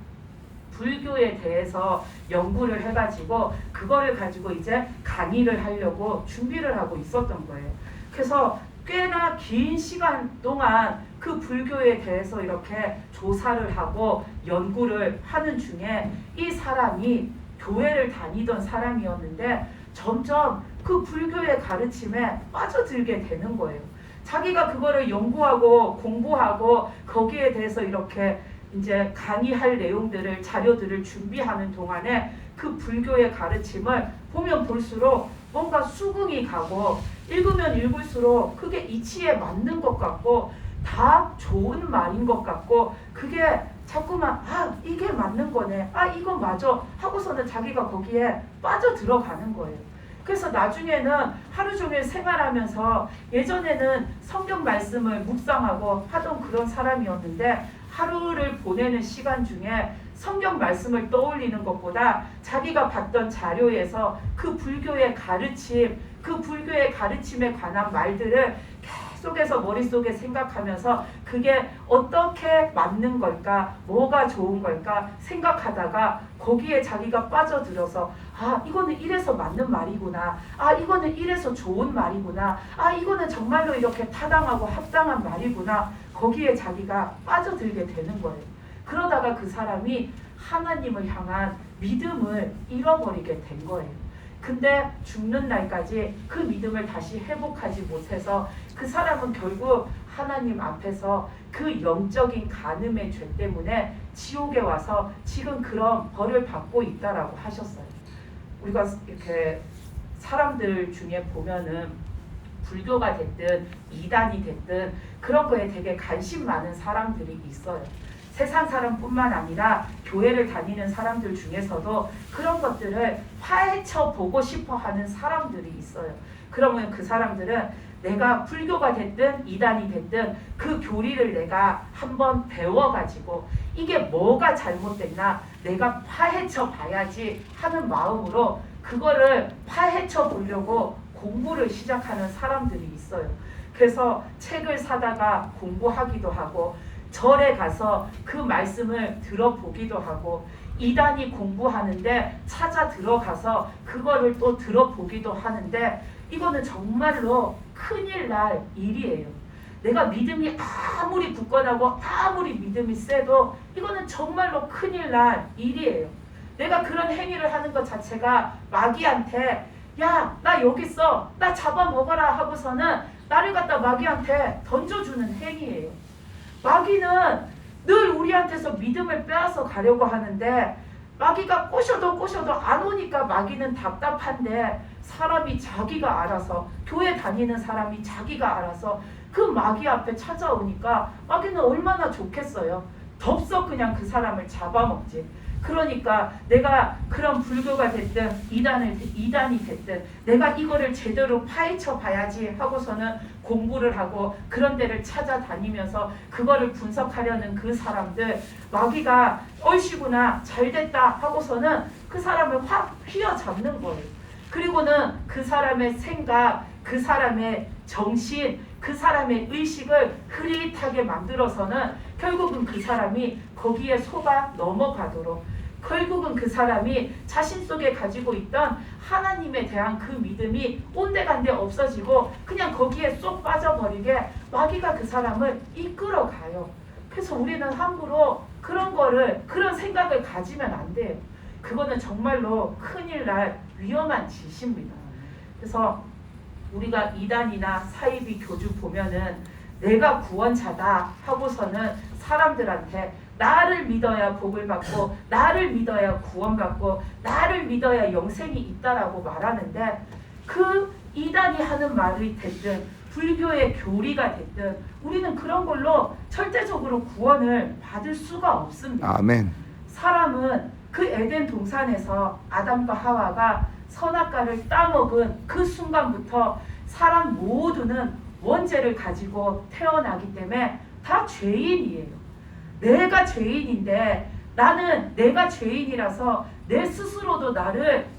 불교에 대해서 연구를 해가지고 그거를 가지고 이제 강의를 하려고 준비를 하고 있었던 거예요. 그래서 꽤나 긴 시간 동안 그 불교에 대해서 이렇게 조사를 하고 연구를 하는 중에 이 사람이 교회를 다니던 사람이었는데 점점 그 불교의 가르침에 빠져들게 되는 거예요. 자기가 그거를 연구하고 공부하고 거기에 대해서 이렇게 이제 강의할 내용들을 자료들을 준비하는 동안에 그 불교의 가르침을 보면 볼수록 뭔가 수긍이 가고 읽으면 읽을수록 그게 이치에 맞는 것 같고 다 좋은 말인 것 같고 그게 자꾸만 이게 맞는 거네, 이거 맞아 하고서는 자기가 거기에 빠져 들어가는 거예요. 그래서 나중에는 하루 종일 생활하면서 예전에는 성경 말씀을 묵상하고 하던 그런 사람이었는데 하루를 보내는 시간 중에 성경 말씀을 떠올리는 것보다 자기가 봤던 자료에서 그 불교의 가르침, 그 불교의 가르침에 관한 말들을 계속해서 머릿속에 생각하면서 그게 어떻게 맞는 걸까, 뭐가 좋은 걸까 생각하다가 거기에 자기가 빠져들어서 이거는 이래서 맞는 말이구나, 이거는 이래서 좋은 말이구나, 이거는 정말로 이렇게 타당하고 합당한 말이구나, 거기에 자기가 빠져들게 되는 거예요. 그러다가 그 사람이 하나님을 향한 믿음을 잃어버리게 된 거예요. 근데 죽는 날까지 그 믿음을 다시 회복하지 못해서 그 사람은 결국 하나님 앞에서 그 영적인 간음의 죄 때문에 지옥에 와서 지금 그런 벌을 받고 있다라고 하셨어요. 우리가 이렇게 사람들 중에 보면은 불교가 됐든 이단이 됐든 그런 거에 되게 관심 많은 사람들이 있어요. 세상 사람뿐만 아니라 교회를 다니는 사람들 중에서도 그런 것들을 파헤쳐 보고 싶어 하는 사람들이 있어요. 그러면 그 사람들은 내가 불교가 됐든 이단이 됐든 그 교리를 내가 한번 배워가지고 이게 뭐가 잘못됐나 내가 파헤쳐 봐야지 하는 마음으로 그거를 파헤쳐 보려고 공부를 시작하는 사람들이 있어요. 그래서 책을 사다가 공부하기도 하고 절에 가서 그 말씀을 들어보기도 하고 이단이 공부하는데 찾아 들어가서 그거를 또 들어보기도 하는데 이거는 정말로 큰일 날 일이에요. 내가 믿음이 아무리 굳건하고 아무리 믿음이 세도 이거는 정말로 큰일 날 일이에요. 내가 그런 행위를 하는 것 자체가 마귀한테 야, 나 여기 있어, 나 잡아먹어라 하고서는 나를 갖다 마귀한테 던져주는 행위예요. 마귀는 늘 우리한테서 믿음을 빼앗아 가려고 하는데 마귀가 꼬셔도 안 오니까 마귀는 답답한데 사람이 자기가 알아서, 교회 다니는 사람이 자기가 알아서 그 마귀 앞에 찾아오니까 마귀는 얼마나 좋겠어요. 덥석 그냥 그 사람을 잡아먹지. 그러니까 내가 그런 불교가 됐든 이단이 됐든 내가 이거를 제대로 파헤쳐 봐야지 하고서는 공부를 하고 그런 데를 찾아다니면서 그거를 분석하려는 그 사람들, 마귀가 얼씨구나 잘됐다 하고서는 그 사람을 확 휘어잡는 거예요. 그리고는 그 사람의 생각, 그 사람의 정신, 그 사람의 의식을 흐릿하게 만들어서는 결국은 그 사람이 거기에 속아 넘어가도록, 결국은 그 사람이 자신 속에 가지고 있던 하나님에 대한 그 믿음이 온데간데 없어지고 그냥 거기에 쏙 빠져버리게 마귀가 그 사람을 이끌어가요. 그래서 우리는 함부로 그런 생각을 가지면 안 돼요. 그거는 정말로 큰일 날 위험한 짓입니다. 그래서 우리가 이단이나 사이비 교주 보면은 내가 구원자다 하고서는 사람들한테 나를 믿어야 복을 받고 나를 믿어야 구원받고 나를 믿어야 영생이 있다라고 말하는데 그 이단이 하는 말이 됐든 불교의 교리가 됐든 우리는 그런 걸로 절대적으로 구원을 받을 수가 없습니다. 아멘. 사람은 그 에덴 동산에서 아담과 하와가 선악과를 따먹은 그 순간부터 사람 모두는 원죄를 가지고 태어나기 때문에 다 죄인이에요. 내가 죄인인데 나는 내가 죄인이라서 내 스스로도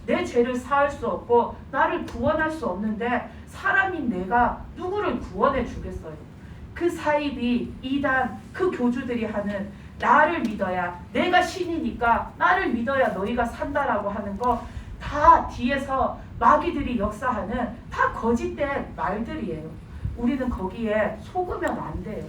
내 죄를 사할 수 없고 나를 구원할 수 없는데 사람인 내가 누구를 구원해 주겠어요. 그 사이비, 이단, 그 교주들이 하는 나를 믿어야, 내가 신이니까 나를 믿어야 너희가 산다라고 하는 거 다 뒤에서 마귀들이 역사하는 다 거짓된 말들이에요. 우리는 거기에 속으면 안 돼요.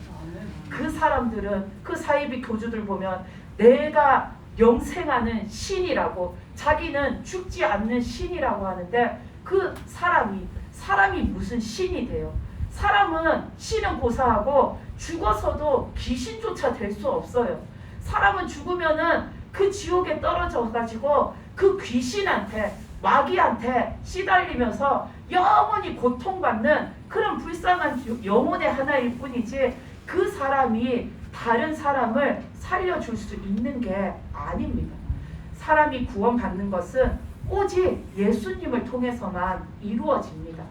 그 사람들은, 그 사이비 교주들 보면 내가 영생하는 신이라고, 자기는 죽지 않는 신이라고 하는데 그 사람이 무슨 신이 돼요? 사람은 신은 고사하고 죽어서도 귀신조차 될 수 없어요. 사람은 죽으면은 그 지옥에 떨어져 가지고 그 귀신한테, 마귀한테 시달리면서 영원히 고통받는 그런 불쌍한 영혼의 하나일 뿐이지 그 사람이 다른 사람을 살려줄 수 있는 게 아닙니다. 사람이 구원받는 것은 오직 예수님을 통해서만 이루어집니다.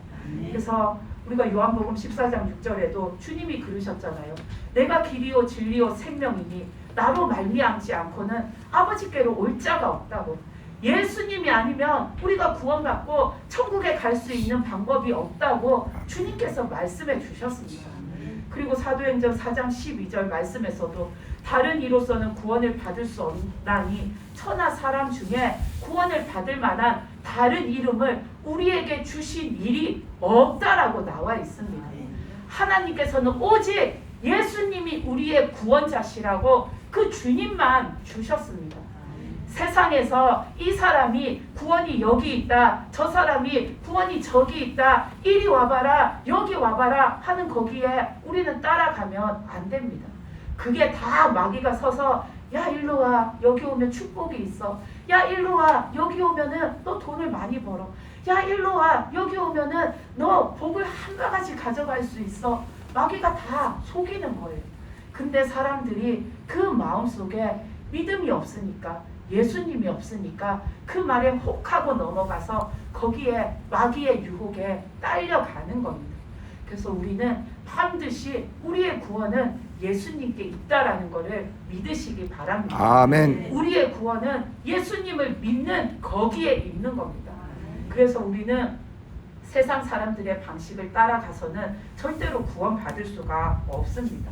그래서 우리가 요한복음 14장 6절에도 주님이 그러셨잖아요. 내가 길이요 진리요 생명이니 나로 말미암지 않고는 아버지께로 올 자가 없다고. 예수님이 아니면 우리가 구원받고 천국에 갈 수 있는 방법이 없다고 주님께서 말씀해 주셨습니다. 그리고 사도행전 4장 12절 말씀에서도 다른 이로서는 구원을 받을 수 없나니 천하 사람 중에 구원을 받을 만한 다른 이름을 우리에게 주신 일이 없다라고 나와 있습니다. 하나님께서는 오직 예수님이 우리의 구원자시라고 그 주님만 주셨습니다. 세상에서 이 사람이 구원이 여기 있다, 저 사람이 구원이 저기 있다, 이리 와봐라, 여기 와봐라 하는 거기에 우리는 따라가면 안 됩니다. 그게 다 마귀가 서서 야 일로 와, 여기 오면 축복이 있어. 야 일로 와, 여기 오면은 너 돈을 많이 벌어. 야 일로 와, 여기 오면은 너 복을 한 바가지 가져갈 수 있어. 마귀가 다 속이는 거예요. 근데 사람들이 그 마음속에 믿음이 없으니까, 예수님이 없으니까 그 말에 혹하고 넘어가서 거기에 마귀의 유혹에 딸려가는 겁니다. 그래서 우리는 반드시 우리의 구원은 예수님께 있다라는 것을 믿으시기 바랍니다. 아멘. 우리의 구원은 예수님을 믿는 거기에 있는 겁니다. 그래서 우리는 세상 사람들의 방식을 따라가서는 절대로 구원받을 수가 없습니다.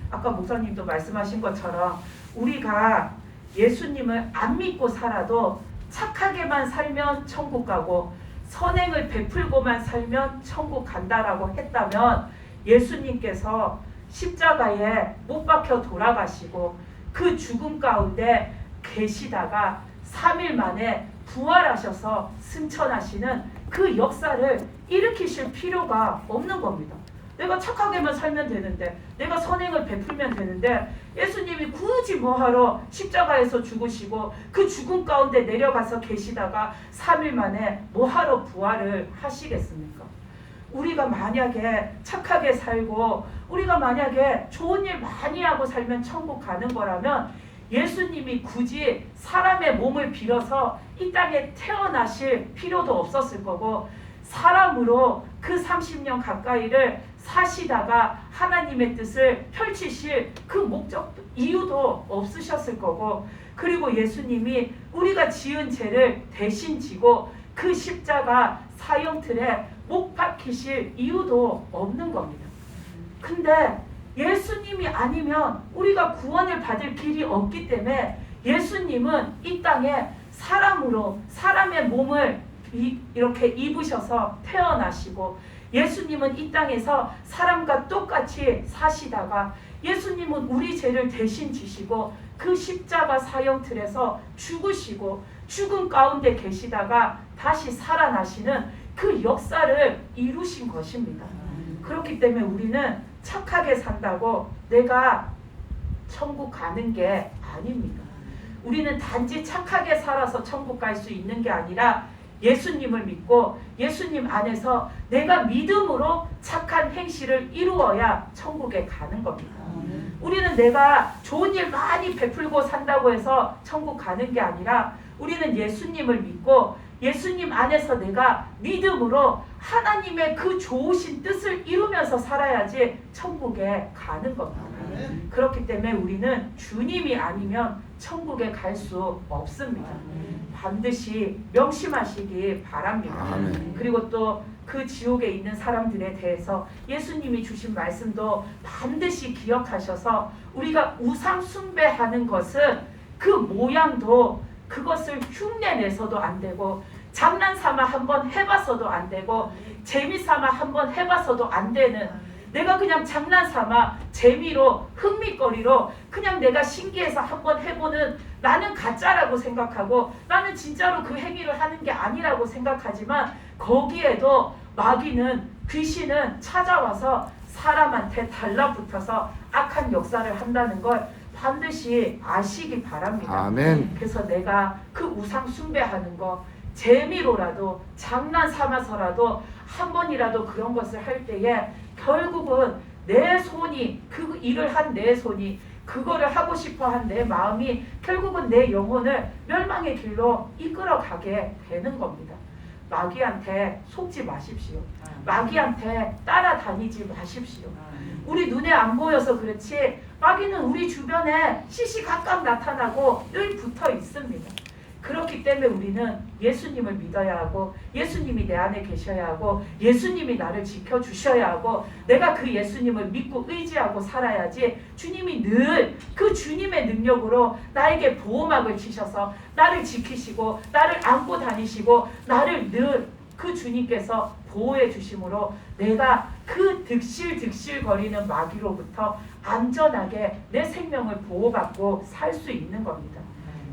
아까 목사님도 말씀하신 것처럼 우리가 예수님을 안 믿고 살아도 착하게만 살면 천국 가고 선행을 베풀고만 살면 천국 간다라고 했다면 예수님께서 십자가에 못 박혀 돌아가시고 그 죽음 가운데 계시다가 3일 만에 부활하셔서 승천하시는 그 역사를 일으키실 필요가 없는 겁니다. 내가 착하게만 살면 되는데, 내가 선행을 베풀면 되는데, 예수님이 굳이 뭐하러 십자가에서 죽으시고 그 죽음 가운데 내려가서 계시다가 3일 만에 뭐하러 부활을 하시겠습니까? 우리가 만약에 착하게 살고 우리가 만약에 좋은 일 많이 하고 살면 천국 가는 거라면 예수님이 굳이 사람의 몸을 빌어서 이 땅에 태어나실 필요도 없었을 거고, 사람으로 그 30년 가까이를 사시다가 하나님의 뜻을 펼치실 그 목적 이유도 없으셨을 거고, 그리고 예수님이 우리가 지은 죄를 대신 지고 그 십자가 사형틀에 못 박히실 이유도 없는 겁니다. 근데 예수님이 아니면 우리가 구원을 받을 길이 없기 때문에 예수님은 이 땅에 사람으로 사람의 몸을 이렇게 입으셔서 태어나시고, 예수님은 이 땅에서 사람과 똑같이 사시다가 예수님은 우리 죄를 대신 지시고 그 십자가 사형틀에서 죽으시고 죽음 가운데 계시다가 다시 살아나시는 그 역사를 이루신 것입니다. 그렇기 때문에 우리는 착하게 산다고 내가 천국 가는 게 아닙니다. 우리는 단지 착하게 살아서 천국 갈 수 있는 게 아니라 예수님을 믿고 예수님 안에서 내가 믿음으로 착한 행실을 이루어야 천국에 가는 겁니다. 우리는 내가 좋은 일 많이 베풀고 산다고 해서 천국 가는 게 아니라 우리는 예수님을 믿고 예수님 안에서 내가 믿음으로 하나님의 그 좋으신 뜻을 이루면서 살아야지 천국에 가는 겁니다. 그렇기 때문에 우리는 주님이 아니면 천국에 갈 수 없습니다. 반드시 명심하시기 바랍니다. 그리고 또 그 지옥에 있는 사람들에 대해서 예수님이 주신 말씀도 반드시 기억하셔서 우리가 우상 숭배하는 것은 그 모양도 그것을 흉내내서도 안 되고 장난삼아 한번 해봤어도 안 되고 재미삼아 한번 해봤어도 안 되는, 내가 그냥 장난삼아 재미로 흥미거리로 그냥 내가 신기해서 한번 해보는, 나는 가짜라고 생각하고 나는 진짜로 그 행위를 하는 게 아니라고 생각하지만 거기에도 마귀는, 귀신은 찾아와서 사람한테 달라붙어서 악한 역사를 한다는 걸 반드시 아시기 바랍니다. 아멘. 그래서 내가 그 우상 숭배하는 거 재미로라도 장난 삼아서라도 한 번이라도 그런 것을 할 때에 결국은 내 손이, 그 일을 한 내 손이, 그거를 하고 싶어 한 내 마음이 결국은 내 영혼을 멸망의 길로 이끌어가게 되는 겁니다. 마귀한테 속지 마십시오. 마귀한테 따라다니지 마십시오. 우리 눈에 안 보여서 그렇지 마귀는 우리 주변에 시시각각 나타나고 늘 붙어 있습니다. 그렇기 때문에 우리는 예수님을 믿어야 하고 예수님이 내 안에 계셔야 하고 예수님이 나를 지켜주셔야 하고 내가 그 예수님을 믿고 의지하고 살아야지 주님이 늘 그 주님의 능력으로 나에게 보호막을 치셔서 나를 지키시고 나를 안고 다니시고 나를 늘 그 주님께서 보호해 주심으로 내가 그 득실득실 거리는 마귀로부터 안전하게 내 생명을 보호받고 살 수 있는 겁니다.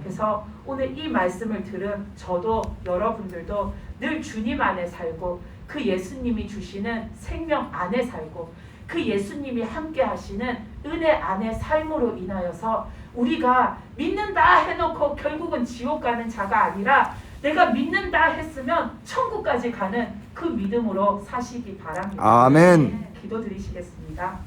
그래서 오늘 이 말씀을 들은 저도 여러분들도 늘 주님 안에 살고 그 예수님이 주시는 생명 안에 살고 그 예수님이 함께 하시는 은혜 안에 삶으로 인하여서 우리가 믿는다 해놓고 결국은 지옥 가는 자가 아니라 내가 믿는다 했으면 천국까지 가는 그 믿음으로 사시기 바랍니다. 아멘. 기도드리시겠습니다.